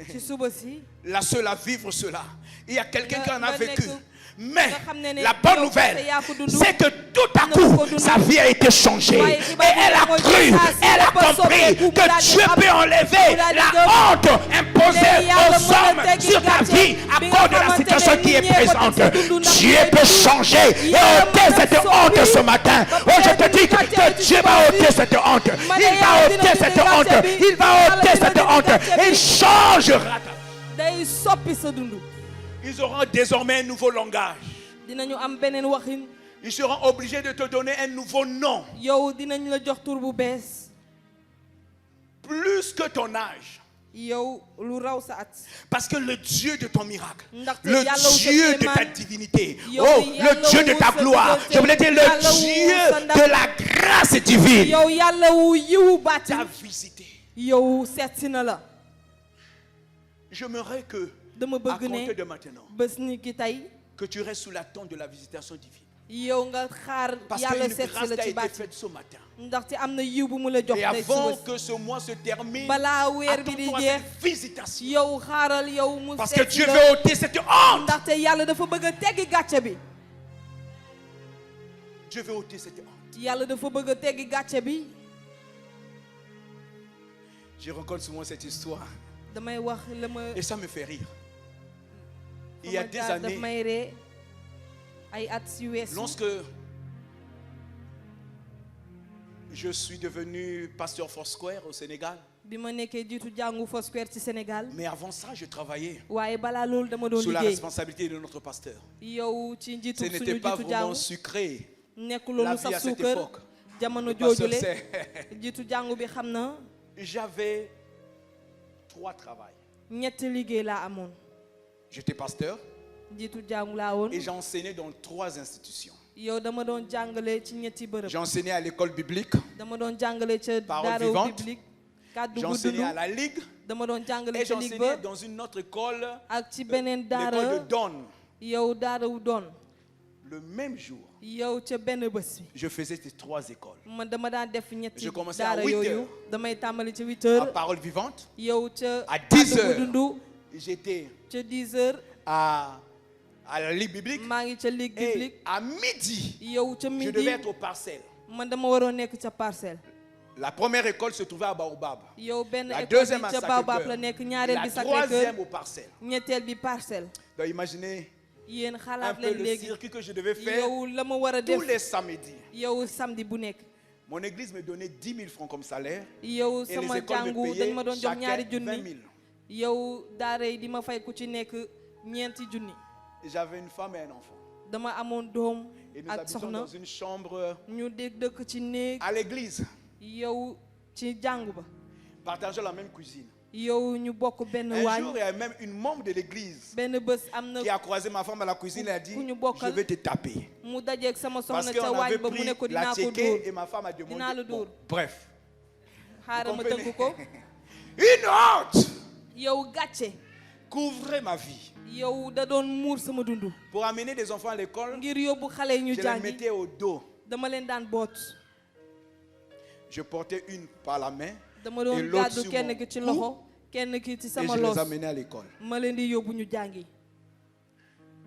ci suba si la seule à vivre cela. Il y a quelqu'un qui en a nga vécu. nekk Mais nga xam ne ne la bonne yow nouvelle, kese yaa ko dund. c'est que tout à Am na ku ko coup, dund. sa vie a été changée. Et Waaye xibaar bi elle a mooy cru, saa si elle a dafa compris soppeeku, que mu daal di Dieu xam, peut enlever mu daal di la gëm. honte imposée Ne yàlla aux mën na hommes teggi sur ta gàcce vie à bi nga cause de la xamante situation ne qui est nit ñee ko teg présente. sa dund ndax Dieu ngay peut dund. changer et Yàlla ôter mën na cette soppi. honte ce matin. Ba Oh, je te pare dis di gàcce que bi ci Dieu va suba ôter bi. cette honte. Ma ne Il va yàlla ôter dina cette dindi honte. gàcce bi. Il va Yàlla ôter dina cette dindi honte. gàcce bi. Il changera. day soppi sa dund Ils auront désormais un nouveau langage. dinañu am beneen waxin Ils seront obligés de te donner un nouveau nom. yow dinañ la jox tur bu bees Plus que ton âge. yow lu raw sa at Parce que le Dieu de ton miracle, Ndaxte le yàlla wu sa Dieu de kéemaan, ta divinité, yow oh, yàlla le Dieu de wu ta sa gloire, diggante, je voulais dire yàlla le wu sa Dieu ndam. de la grâce divine, yow yàlla wu yiwu t'a baatin visité. yow seet si na la J'aimerais que, dama à bëgg compter ne de maintenant, bés ni ki tey que tu restes sous l'attente de la visitation divine. yow nga xaar Parce yàlla qu'une seet si grâce la t'a ci été baatin faite ce matin. ndaxte am na yiw bu mu la jox Et tey avant suba que ce mois se termine, balaa weer bi di attends-toi à jeex cette visitation. yow xaaral yow mu Parce que seet si Dieu la veut ôter cette honte. ndaxte yàlla dafa bëgg a teggi gàcce bi Dieu veut ôter cette honte. yàlla dafa bëgg a teggi gàcce bi Je raconte souvent cette histoire damay wax la ma et ça me fait rire. Il y a des daf années, may ree ay at yu weesu lorsque je suis devenu pasteur Foursquare au Sénégal, bi ma nekkee jiitu jàngu Foursquare ci Sénégal mais avant ça, je travaillais waaye balaa loolu dama doon sous la liggéey responsabilité de notre pasteur. yow ci njiitu Ce n'était suñu pas jiitu vraiment jàngu sucré. nekkuloo La lu vie à saf cette suukar époque. jamono Le pasteur joojule sait. jiitu jàngu bi xam na J'avais 3 travails. ñetti liggéey laa amoon J'étais pasteur jiitu jàngu laa woon et j'enseignais dans 3 institutions. yow dama doon jàngale ci ñetti bërëb J'enseignais à l'école biblique, dama doon jàngale ca Parole daaraw vivante. biblique kàddu gu j'enseignais à dund la Ligue dama doon jàngale et ca ligue j'enseignais ba dans une autre école, ak ci beneen l'école de daara Don. yow daarawu doon Le même jour, yow ca benn bés bi je faisais ces 3 écoles. man dama daan def ñetti Je commençais à daara 8 yooyu heures. damay tàmbali ca 8 À heures Parole vivante, yow ca à 10 kàddu gu heures. dund j'étais ca 10 heures à la Ligue biblique maa ngi ca ligue et biblique à midi, yow ca je midi devais être aux parcelles. man dama waroon nekk ca parcelle La première école se trouvait à Baobab. yow benn La école bi deuxième à ca Baobab la Sacré-Cœur. nekk ñaareel La bi Sacré-Cœur troisième aux parcelles. ñetteel bi parcelle Donc imaginez yéen un xalaat peu leen le léegi circuit que je devais faire yow la ma war a tous def les samedis. yow samedi bu nekk Mon église me donnait 10 000 francs comme salaire yow et les sama écoles me jàngu dañ payaient ma doon jox chacun ñaari 20 junni 000. yow daara yi di ma fay ku ci nekk ñeenti junni J'avais une femme et un enfant. dama amoon doom Et nous ak habitions soxna dans une chambre ñu dëkk ci néeg à l'église, yow ci jàngu ba partageant la même cuisine. yow ñu bokk benn Un jour, waañ il y a même une membre de l'église benn bés am na qui a croisé ma femme à la cuisine et a dit, Ku ñu je bokkal. vais te taper. mu dajeeg sama Parce soxna ca qu'on waañ avait ba mu pris ne ko la dinaa ko dóor tchéké et ma femme a Dinaa la demandé. dóor. Bon, bref. xaaral ma comprenez? tënk ko Une honte. yow gàcce couvrait ma vie. yow da doon muur sama dund. Pour amener des enfants à l'école, ngir yóbbu xale yi ñu je les jàngi mettais au dos. dama leen daan boot. Je portais une par la main dama et doon l'autre gàddu sur kenn mon ki ci cou, loxo kenn ki ci et sama je les loos amenais à l'école. ma leen di yóbbu ñu jàngi.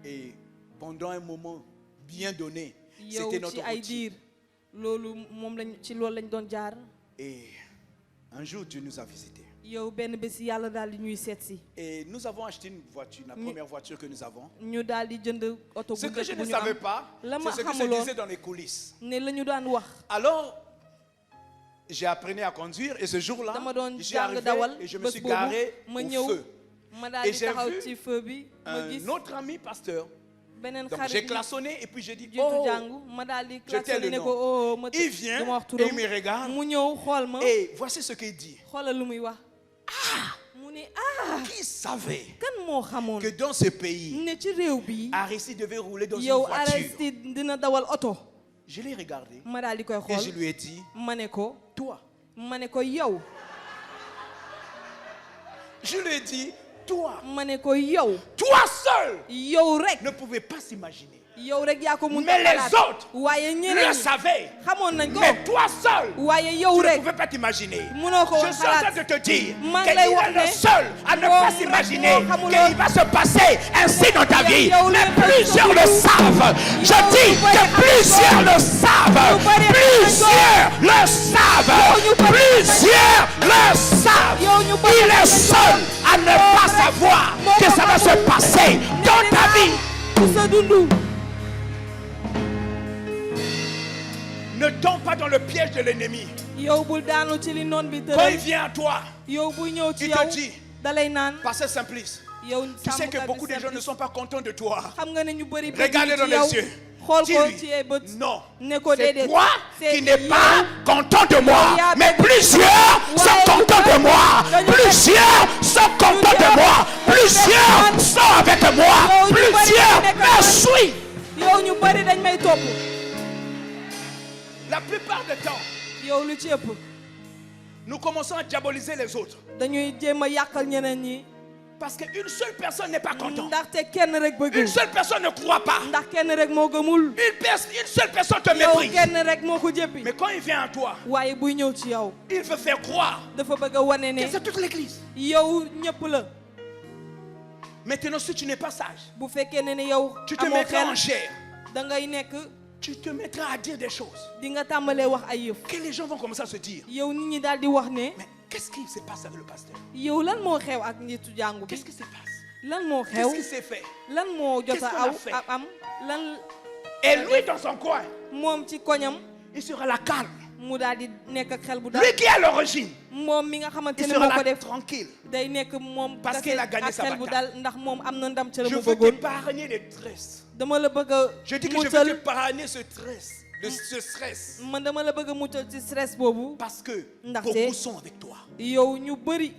Et pendant un moment bien donné, yow c'était ci notre ay routine. diir loolu moom lañ ci loolu lañ doon jaar. Et un jour, Dieu nous a visités. yow benn bés yàlla daal di ñuy seet si. Et nous avons acheté une voiture, la première voiture que nous avons. ñu daal di jënd oto Ce bu que je njëkk ne bu ñu savais am pas, la ma c'est ce que se xamuloon disait dans les coulisses. ne la ñu daan wax. Alors, j'ai appris à conduire et ce jour-là, dama doon je suis jàng arrivé dawal et je me bés suis boobu garé ma au ñëw feu. ma daal Et di j'ai taxaw vu ci feu bi ma gis Un autre ami pasteur. beneen Donc j'ai xarit bi klaxonné et puis j'ai dit, jiitu oh, jàngu ma daal di je t'ai klaxonné le ne ko nom. oh ma Il vient dama wax et turam il me regarde. mu ñëw xool ma Et voici ce qu'il dit. xoolal lu muy wax mu ne Qui savait kan moo xamoon que dans ce pays, ne ci réew bi Aristide devait rouler dans une yow voiture? Aristide dina dawal oto. Je l'ai regardé ma daal di koy et je xool lui ai dit, ma ne ko toi. yow Je lui ai dit, toi. ma ne ko yow Seul yow rek ne pouvait pas s'imaginer. yow rek yaa ko mun Mais les autres waaye ñeneen le ñi savaient. xamoon nañ ko Mais toi seul, waaye yow tu ne rek pouvais pas t'imaginer. munoo ko Je woon suis en train de xalaat te dire Man qu'il lay est wax le ne seul à ne moom pas rek s'imaginer moo xamuloon. qu'il va se passer ainsi dans ta vie. yow Mais lépp plusieurs lu le dugg. savent. Je Yow dis ñu bëri que xam plusieurs ko. le savent. Ñu bëri xam Plusieurs le savent. Yow ñu bëri Plusieurs le savent. Yow ñu bëri Il est xam seul à ne Moom pas rek savoir moo que ko ça va se xamul. passer dans ta vie. ci sa dundu Ne tombe pas dans le piège de l'ennemi. yow bul daanu ci li noon bi Quand il tëral vient à toi, yow buy ñëw ci il te yow dit, dalay naan Pasteur Simplice, yow tu sais que sàmmkat beaucoup bi de gens ne sont pas contents de toi. xam nga ne ñu bëri bëgg Regardez dans ci les yow yeux. xool ko Dis-lui, ci ay bët non, ne ko c'est déedéet toi c'est qui n'es yow. pas content de moi. Yow yaa Mais bëgg. plusieurs sont Waaye ñu contents de bëri moi. dañu Plusieurs sont contents de moi. Plusieurs sont avec moi. Yow ñu bëri Plusieurs nekk me man. suivent. yow ñu bëri dañ may topp La plupart du temps, yow lu ci ëpp nous commençons à diaboliser les autres. dañuy jéem a yàqal ñeneen ñi Parce qu'une seule personne n'est pas contente. ndaxte kenn rek Une bëgg seule personne ne croit pas. ndax kenn rek moo gëmul Une seule personne te yow méprise. kenn rek moo ko jéppi Mais quand il vient à toi, waaye buy ñëw ci yow il veut faire croire dafa bëgg a wane ne que c'est toute l'église. yow ñëpp la Maintenant, si tu n'es pas sage, bu fekkee ne yow tu te amoo mettras en xel chair. da ngay nekk Tu te mettras à dire des choses di nga tàmbalee wax ay yëf que les gens vont commencer à se dire. yow nit ñi daal di wax ne Mais qu'est-ce qui se passe avec le pasteur? yow lan moo xew ak njiitu jàngu bi Qu'est-ce qui se passe? lan moo Qu'est-ce xew qui s'est fait? lan moo jot Qu'est-ce qu'on a a fait? am lan Et lui, dans son coin, moom ci koñam il sera là calme. mu daal di nekk ak xel bu dal Lui qui est à l'origine, moom mi nga xamante il ne sera moo ko là def tranquille. day nekk moom Parce qu'il a gagné ak sa xel bu bataille. dal ndax moom am na ndam ca la Je mu veux bëggoon t'épargner les stress. dama la bëgg a Je dis que je veux muccal t'épargner ce stress. Ce stress. man dama la bëgg a muccal ci stress boobu Parce que Ndaxte- beaucoup sont avec toi. yow ñu bëri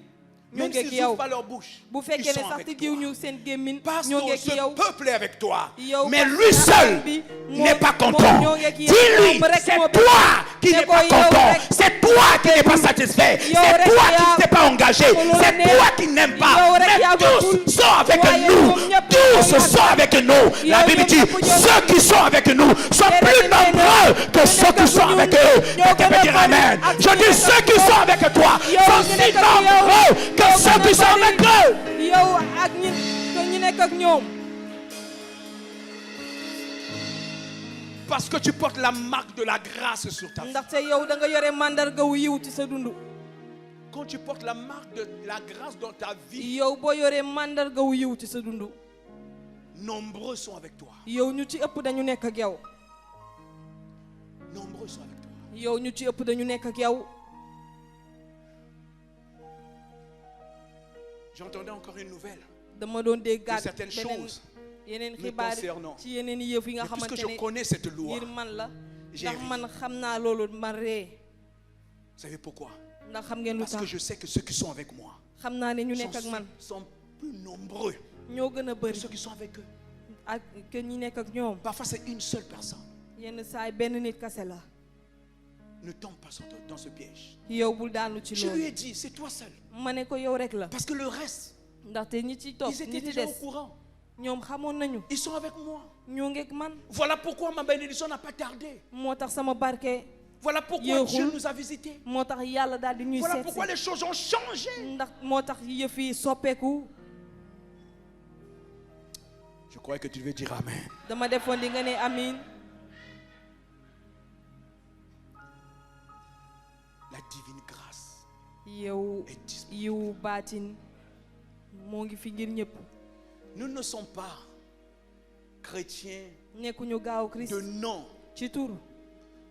ñoo Même ngi ak s'ils yow n'ouvrent pas leur bouche, bu ils fekkee ne sont sax avec te toi. jiw ñu seen gémmin Parce ñoo ngi que ak ce yow peuple est avec toi. yow Mais lui seul n'est pas content. Dis-lui, c'est toi qui n'es pas content. C'est toi qui n'es pas satisfait. C'est toi qui ne t'es pas engagé. C'est toi qui n'aimes pas. Mais tous sont avec nous. Tous sont avec nous. La Bible dit, ceux qui sont avec nous sont plus nombreux que ceux qui sont avec eux. Quelqu'un peut dire Amen. Je dis, ceux qui sont avec toi sont si nombreux que ceux qui sont avec eux. yow ak ñi nekk ak ñoom Parce que tu portes la marque de la grâce sur ta vie. ndaxte yow da nga yore mandarga wu yiw ci sa dund Quand tu portes la marque de la grâce dans ta vie, yow boo yoree mandarga wu yiw ci sa dund nombreux sont avec toi. yow ñu ci ëpp dañu nekk ak yow Nombreux sont avec toi. yow ñu ci ëpp dañu nekk ak yow J'entendais encore une nouvelle dama doon de déggaat certaines beneen choses yeneen me xibaar concernant. ci yeneen yëf yi nga Mais puisque xamante je ne connais cette loi, ngir man la j'ai ndax ri. man xam naa loolu ma ree Vous savez pourquoi? ndax xam ngeen lu Parce que tax je sais que ceux qui sont avec moi xam naa ne ñu nekk ak man sont plus nombreux ñoo gën a que bëri ceux qui sont avec eux. ak que ñi nekk ak ñoom Parfois, c'est une seule personne. yenn saay benn nit kase la Ne tombe pas dans ce piège. yow bul daanu ci Je lui loolu ai dit, c'est toi seul. ma ne ko yow rek la Parce que le reste, ndaxte ñi ci topp Ils étaient ñi ci déjà au des courant. ñoom xamoon nañu Ils sont avec moi. ñoo ngeeg man Voilà pourquoi ma bénédiction n'a pas tardé. moo tax sama barke Voilà pourquoi Yehul. Dieu nous a visités. moo tax yàlla daal di ñuy Voilà seet pourquoi les choses ont changé. ndax moo tax yëf yi soppeeku Je crois que tu veux dire Amen. dama defoon di nga ne amiin La divine grâce yow est disponible. yiw baatin moo ngi fi ngir ñëpp Nous ne sommes pas chrétiens nekkuñu gaaw Christ de nom. ci tur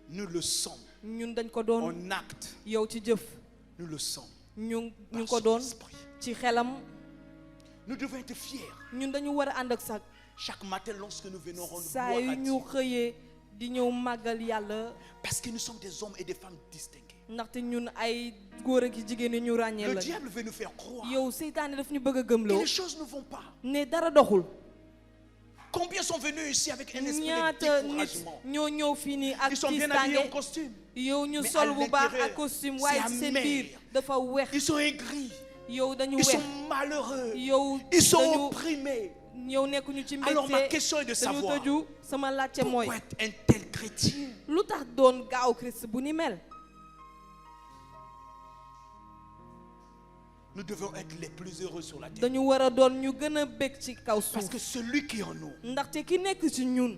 Nous le sommes. ñun dañ ko doon En acte, yow ci jëf nous le sommes. ñu Par ngi ko son doon esprit. ci xelam Nous devons être fiers. ñun dañu war a ànd ak sax Chaque matin lorsque nous venons rendre saa gloire yu à ñu Dieu. xëyee di ñëw màggal yàlla Parce que nous sommes des hommes et des femmes distingués. ndaxte ñun ay góor ak jigéen ñi ñu ràññee Le la diable veut nous faire croire yow seytaane daf ñu bëgg a que gëmloo les choses ne vont pas. ne dara doxul Combien sont venus ici avec un esprit de ñaata nit découragement? ñoo ñëw fii nii ak Ils sont bien habillés en tiistaange costume. yow ñu Mais sol à bu baax l'intérieur, ak costume c'est waaye ci seen amer. biir dafa weex Ils sont aigris. yow dañu Ils weex sont malheureux. yow Ils sont dañu opprimés. yow nekkuñu ci Alors ma mbégte question est de dañu savoir tëju sama laajte mooy pourquoi être un tel chrétien? lu tax doon gaaw Christ bu ni mel Nous devons être les plus heureux sur la terre. dañu war a doon ñu gën a bég ci kaw Parce suuf que celui qui est en nous, ndaxte ki nekk ci ñun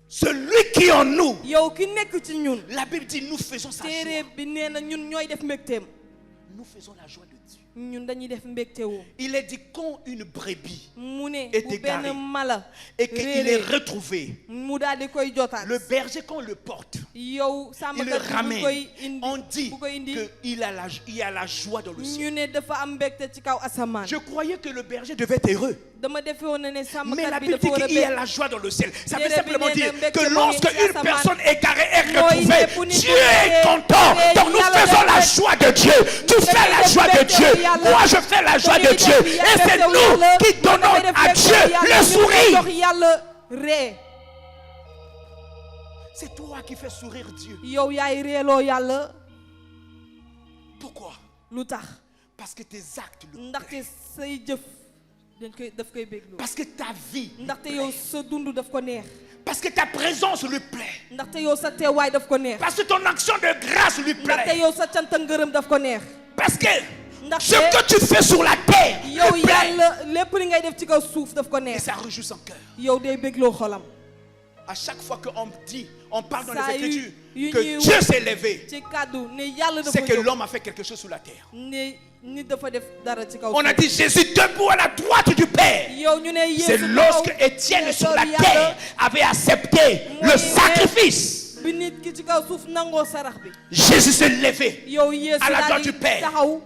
celui qui est en nous, yow ki nekk ci ñun la Bible dit nous faisons sa téere joie. bi nee na ñun ñooy def mbégteem Nous faisons la joie de Dieu. ñun dañuy def mbégte woo Il est dit quand une brebis mu ne est bu égaré benn mala et qu'il est réeree retrouvé, mu daal di koy jotaat le berger quand on le porte, yow il le sàmmkat bi bu ramène. koy On indi dit bu koy indi qu'il y a la joie dans le ciel. ñu ne dafa am mbégte ci kaw asamaan Je croyais que le berger devait être heureux. dama defe woon ne Mais sàmmkat la bi Bible dafa dit war a qu'il y a bég la joie dans le ciel. Ça veut Téere bi simplement nee na dire mbégte que mu lorsque ngi ci une asamaan. personne égarée est Mooy retrouvée, ne bu nit Dieu ki est dee, content. dee, Donc nous yàlla faisons la def joie de Dieu. Tu Dañuy fais la def joie de mbégte Dieu. yàlla. Moi je fais la joie de Dañuy Dieu. def Et yàlla c'est def nous yàlla. qui donnons Dañuy def à mbégte Dieu yàlla. le Ñu sourire. jox yàlla ree C'est toi qui fais sourire Dieu. yow yaay reeloo yàlla Pourquoi? lu tax Parce que tes actes le ndaxte plaisent. say jëf daf koy bégloo Parce que ta vie le ndaxte plaît. yow sa dund daf ko neex Parce que ta présence lui plaît. ndaxte yow sa teewaay daf ko neex Parce que ton action de grâce lui ndaxte plaît. yow sa cant ak ngërëm daf ko neex Parce que Ndaxte ce que tu fais sur la terre yow lui plaît. yàlla lépp li ngay def ci kaw suuf daf ko Et neex ça réjouit son cœur. yow day bégloo xolam À chaque fois qu'on dit, on parle dans Ça les Écritures yu que ñuy Dieu wax s'est levé, ci kàddu ne yàlla dafa c'est que jóg l'homme a fait quelque chose sur la terre. ne nit dafa def dara ci kaw On a suuf dit Jésus debout à la droite du Père. yow ñu ne C'est Yeesu lorsque taxaw Étienne ne sur la loolu terre avait accepté Mooy le ne sacrifice. bi nit ki ci kaw suuf nangoo sarax bi Jésus s'est levé. yow Yeesu À la daal droite di du Père. taxaw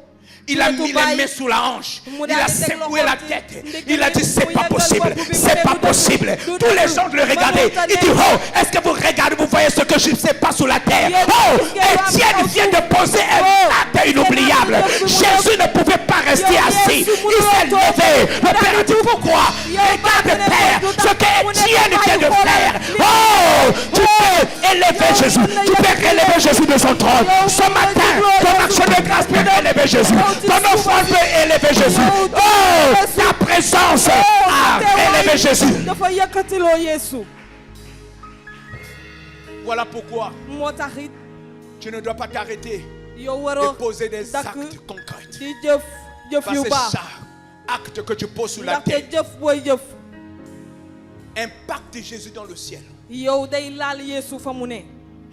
Il a wetu mis les Baay. mains sous la hanche. Mu Il daal a di teg secoué la loxo tête. ci Il a dit c'est mu pas yëngal possible. bopp bi, C'est mu pas ne du possible. dëgg. Tous les gens le regardaient. Il dit oh, est-ce que vous regardez, vous voyez ce que je ne sais pas sous la terre? Oh, Étienne vient de poser un acte inoubliable. Jésus ne pouvait pas rester assis. Il s'est levé. Le Père a dit pourquoi? Regarde Père, ce que Étienne vient de faire. Oh, tu peux élever Jésus. Tu peux relever Jésus de son trône. Ce matin, ton action de grâce peut élever Jésus. Ton offrande peut élever Jésus. Oh, ta présence a élevé Jésus. dafa yëkkatiloo Yeesu Voilà pourquoi moo tax it tu ne dois pas t'arrêter yow de waroo poser des dakk actes concrets. di jëf yu Parce que baax chaque acte que tu poses sur la terre ndaxte jëf booy jëf impacte Jésus dans le ciel. yow day laal Yeesu fa mu ne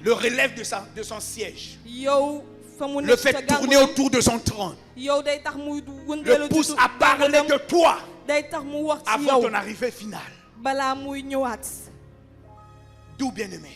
Le relève de son siège. yow fa mu Le ne fait sa tourner gàngoor autour de son trône. yow day tax muy Le wëndeelu pousse ci à parler de toi day tax mu wax ci avant yow ton arrivée finale. balaa muy ñëwaat D'où bien-aimé,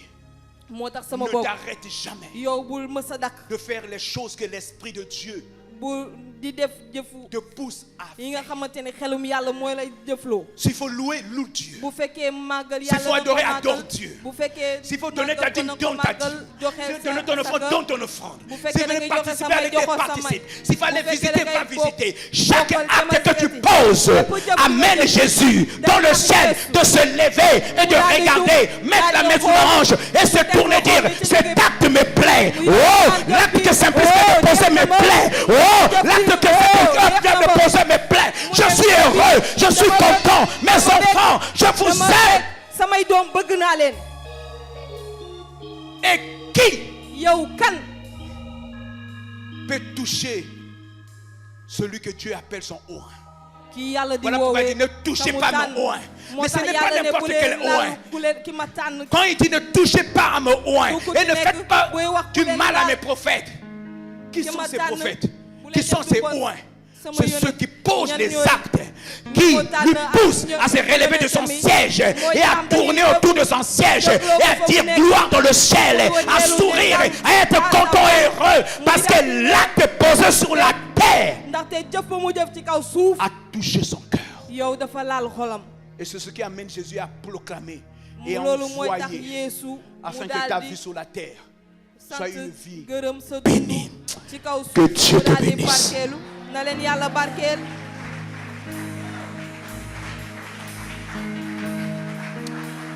moo tax sama ne bopp t'arrête jamais yow bul mës a dakk de faire les choses que l'Esprit de Dieu bu di def jëfu te pousse à yi nga faire. xamante ne xelum yàlla mooy lay jëfloo S'il faut louer, loue Dieu. bu fekkee màggal S'il faut yàlla adorer, na ko adore màggal. Dieu. bu fekkee S'il faut donner ta màggal ko dîme, na ko donne ta màggal, dîme. joxeel S'il faut donner ton sa offrande, kër. donne ton offrande. Bu S'il fekkee faut da ngay joxe participer sa avec may, tes joxo sa participe. may. S'il fallait Bu fekkee visiter, da va ngay bokk, visiter. Chaque bokkal, acte demal que tu seeti. poses Lépp jëf amène nga Jésus dans le Defal ciel Jésus. de se lever et de daal di regarder, jóg, mettre la daal di main sur la hanche et se teg tourner loxo dire bi ci cet digg bi. acte me plaît. Oui, Oh, acte l'acte bi. que Saint-Esprit de Oh, poser me jëf na ma. plaît. Oh, Jëf l'acte bi. que Oh, Saint-Esprit neex vient na de ma. poser me plaît. Je suis heureux, je suis content. Mes enfants, je vous aime. samay doom bëgg naa leen. Et qui yow kan peut toucher celui que Dieu appelle son oint? ki yàlla di Voilà pourquoi il woowee dit ne touchez pas mon oint. Mais ce n'est pas yàlla ne n'importe bu quel leen oint. laal ku leen ki ma tànn. Quand il dit ne touchez pas à mon oint Beaucoup et ne de faites nègres, pas oui, wax du ku leen mal à laal. mes prophètes. Qui Ki sont ma ces tànn, prophètes? bu Qui leen sont def ces lu bon. oints? Sama C'est yónni- ceux qui posent ñan les ñooy- actes, qui ñi ko lui tànn poussent ak à se relever de son ñi- siège mooy et à tàmbali tourner yëpp. autour de son siège Yëpp et à foofu dire nekk. gloire dans le ciel, à Wëndeelu sourire, nekkam. à être content et heureux parce Muy que daal di l'acte posé sur la terre ndaxte jëf ba mu jëf ci kaw suuf. a touché son cœur. yow dafa laal xolam. Et c'est ce qui amène Jésus à proclamer et à loolu mooy tax envoyer Yeesu afin mu que ta daal vie di sur la terre sant soit une vie gërëm sa dund bénie. ci kaw suuf. Que Dieu mu te daal di bénisse. barkeelu na leen yàlla barkeel.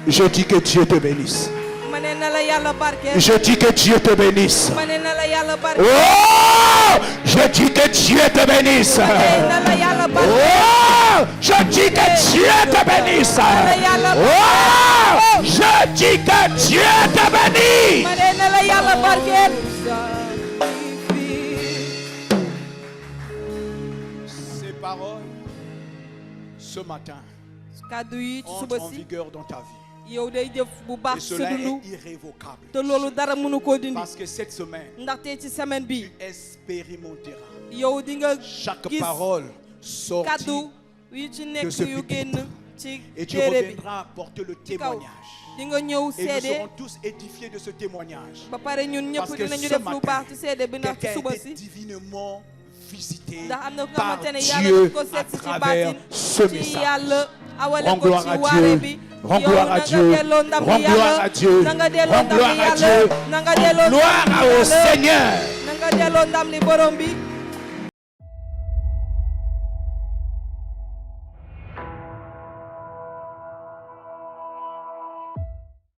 Je dis que Dieu te bénisse. ma ne na la yàlla barkeel. Je dis que Dieu te bénisse. ma ne na la yàlla barkeel. Oh, je dis que Dieu te bénisse. ma ne na la yàlla barkeel. Oh, je dis que Dieu te bénisse. Oh, je dis que Dieu te bénisse. ma ne na la yàlla barkeel. Ces paroles, ce matin, kàddu yi ci suba entrent en si vigueur dans ta vie. yow day jëf bu Et baax sa cela dund est irrévocable. te loolu dara mënu koo dindi. Parce que cette semaine, ndaxte ci semaine bi tu expérimenteras yow di nga chaque gis parole sortie kàddu yi ci de nekk ce yu pupitre. génn ci et tu téere bi reviendras apporter le ci kaw témoignage. di nga ñëw Et nous seede serons tous édifiés de ce témoignage. ba pare ñun Parce ñëpp que dinañu ce def lu matin, baax ci seede bi ndax ci quelqu'un suba a été si divinement visité ndax am na ko nga par xamante ne yàlla Dieu daf ko à seet si ci travers baatin ce ci message. yàlla awale Rends ko gloire ci à waare Dieu. bi Rends yow gloire na à nga Dieu. delloo ndam Rends li gloire yàlla à Dieu. na nga delloo Rends ndam gloire li à yàlla Dieu. na nga delloo Gloire ndam li au yàlla Seigneur. na nga delloo ndam li borom bi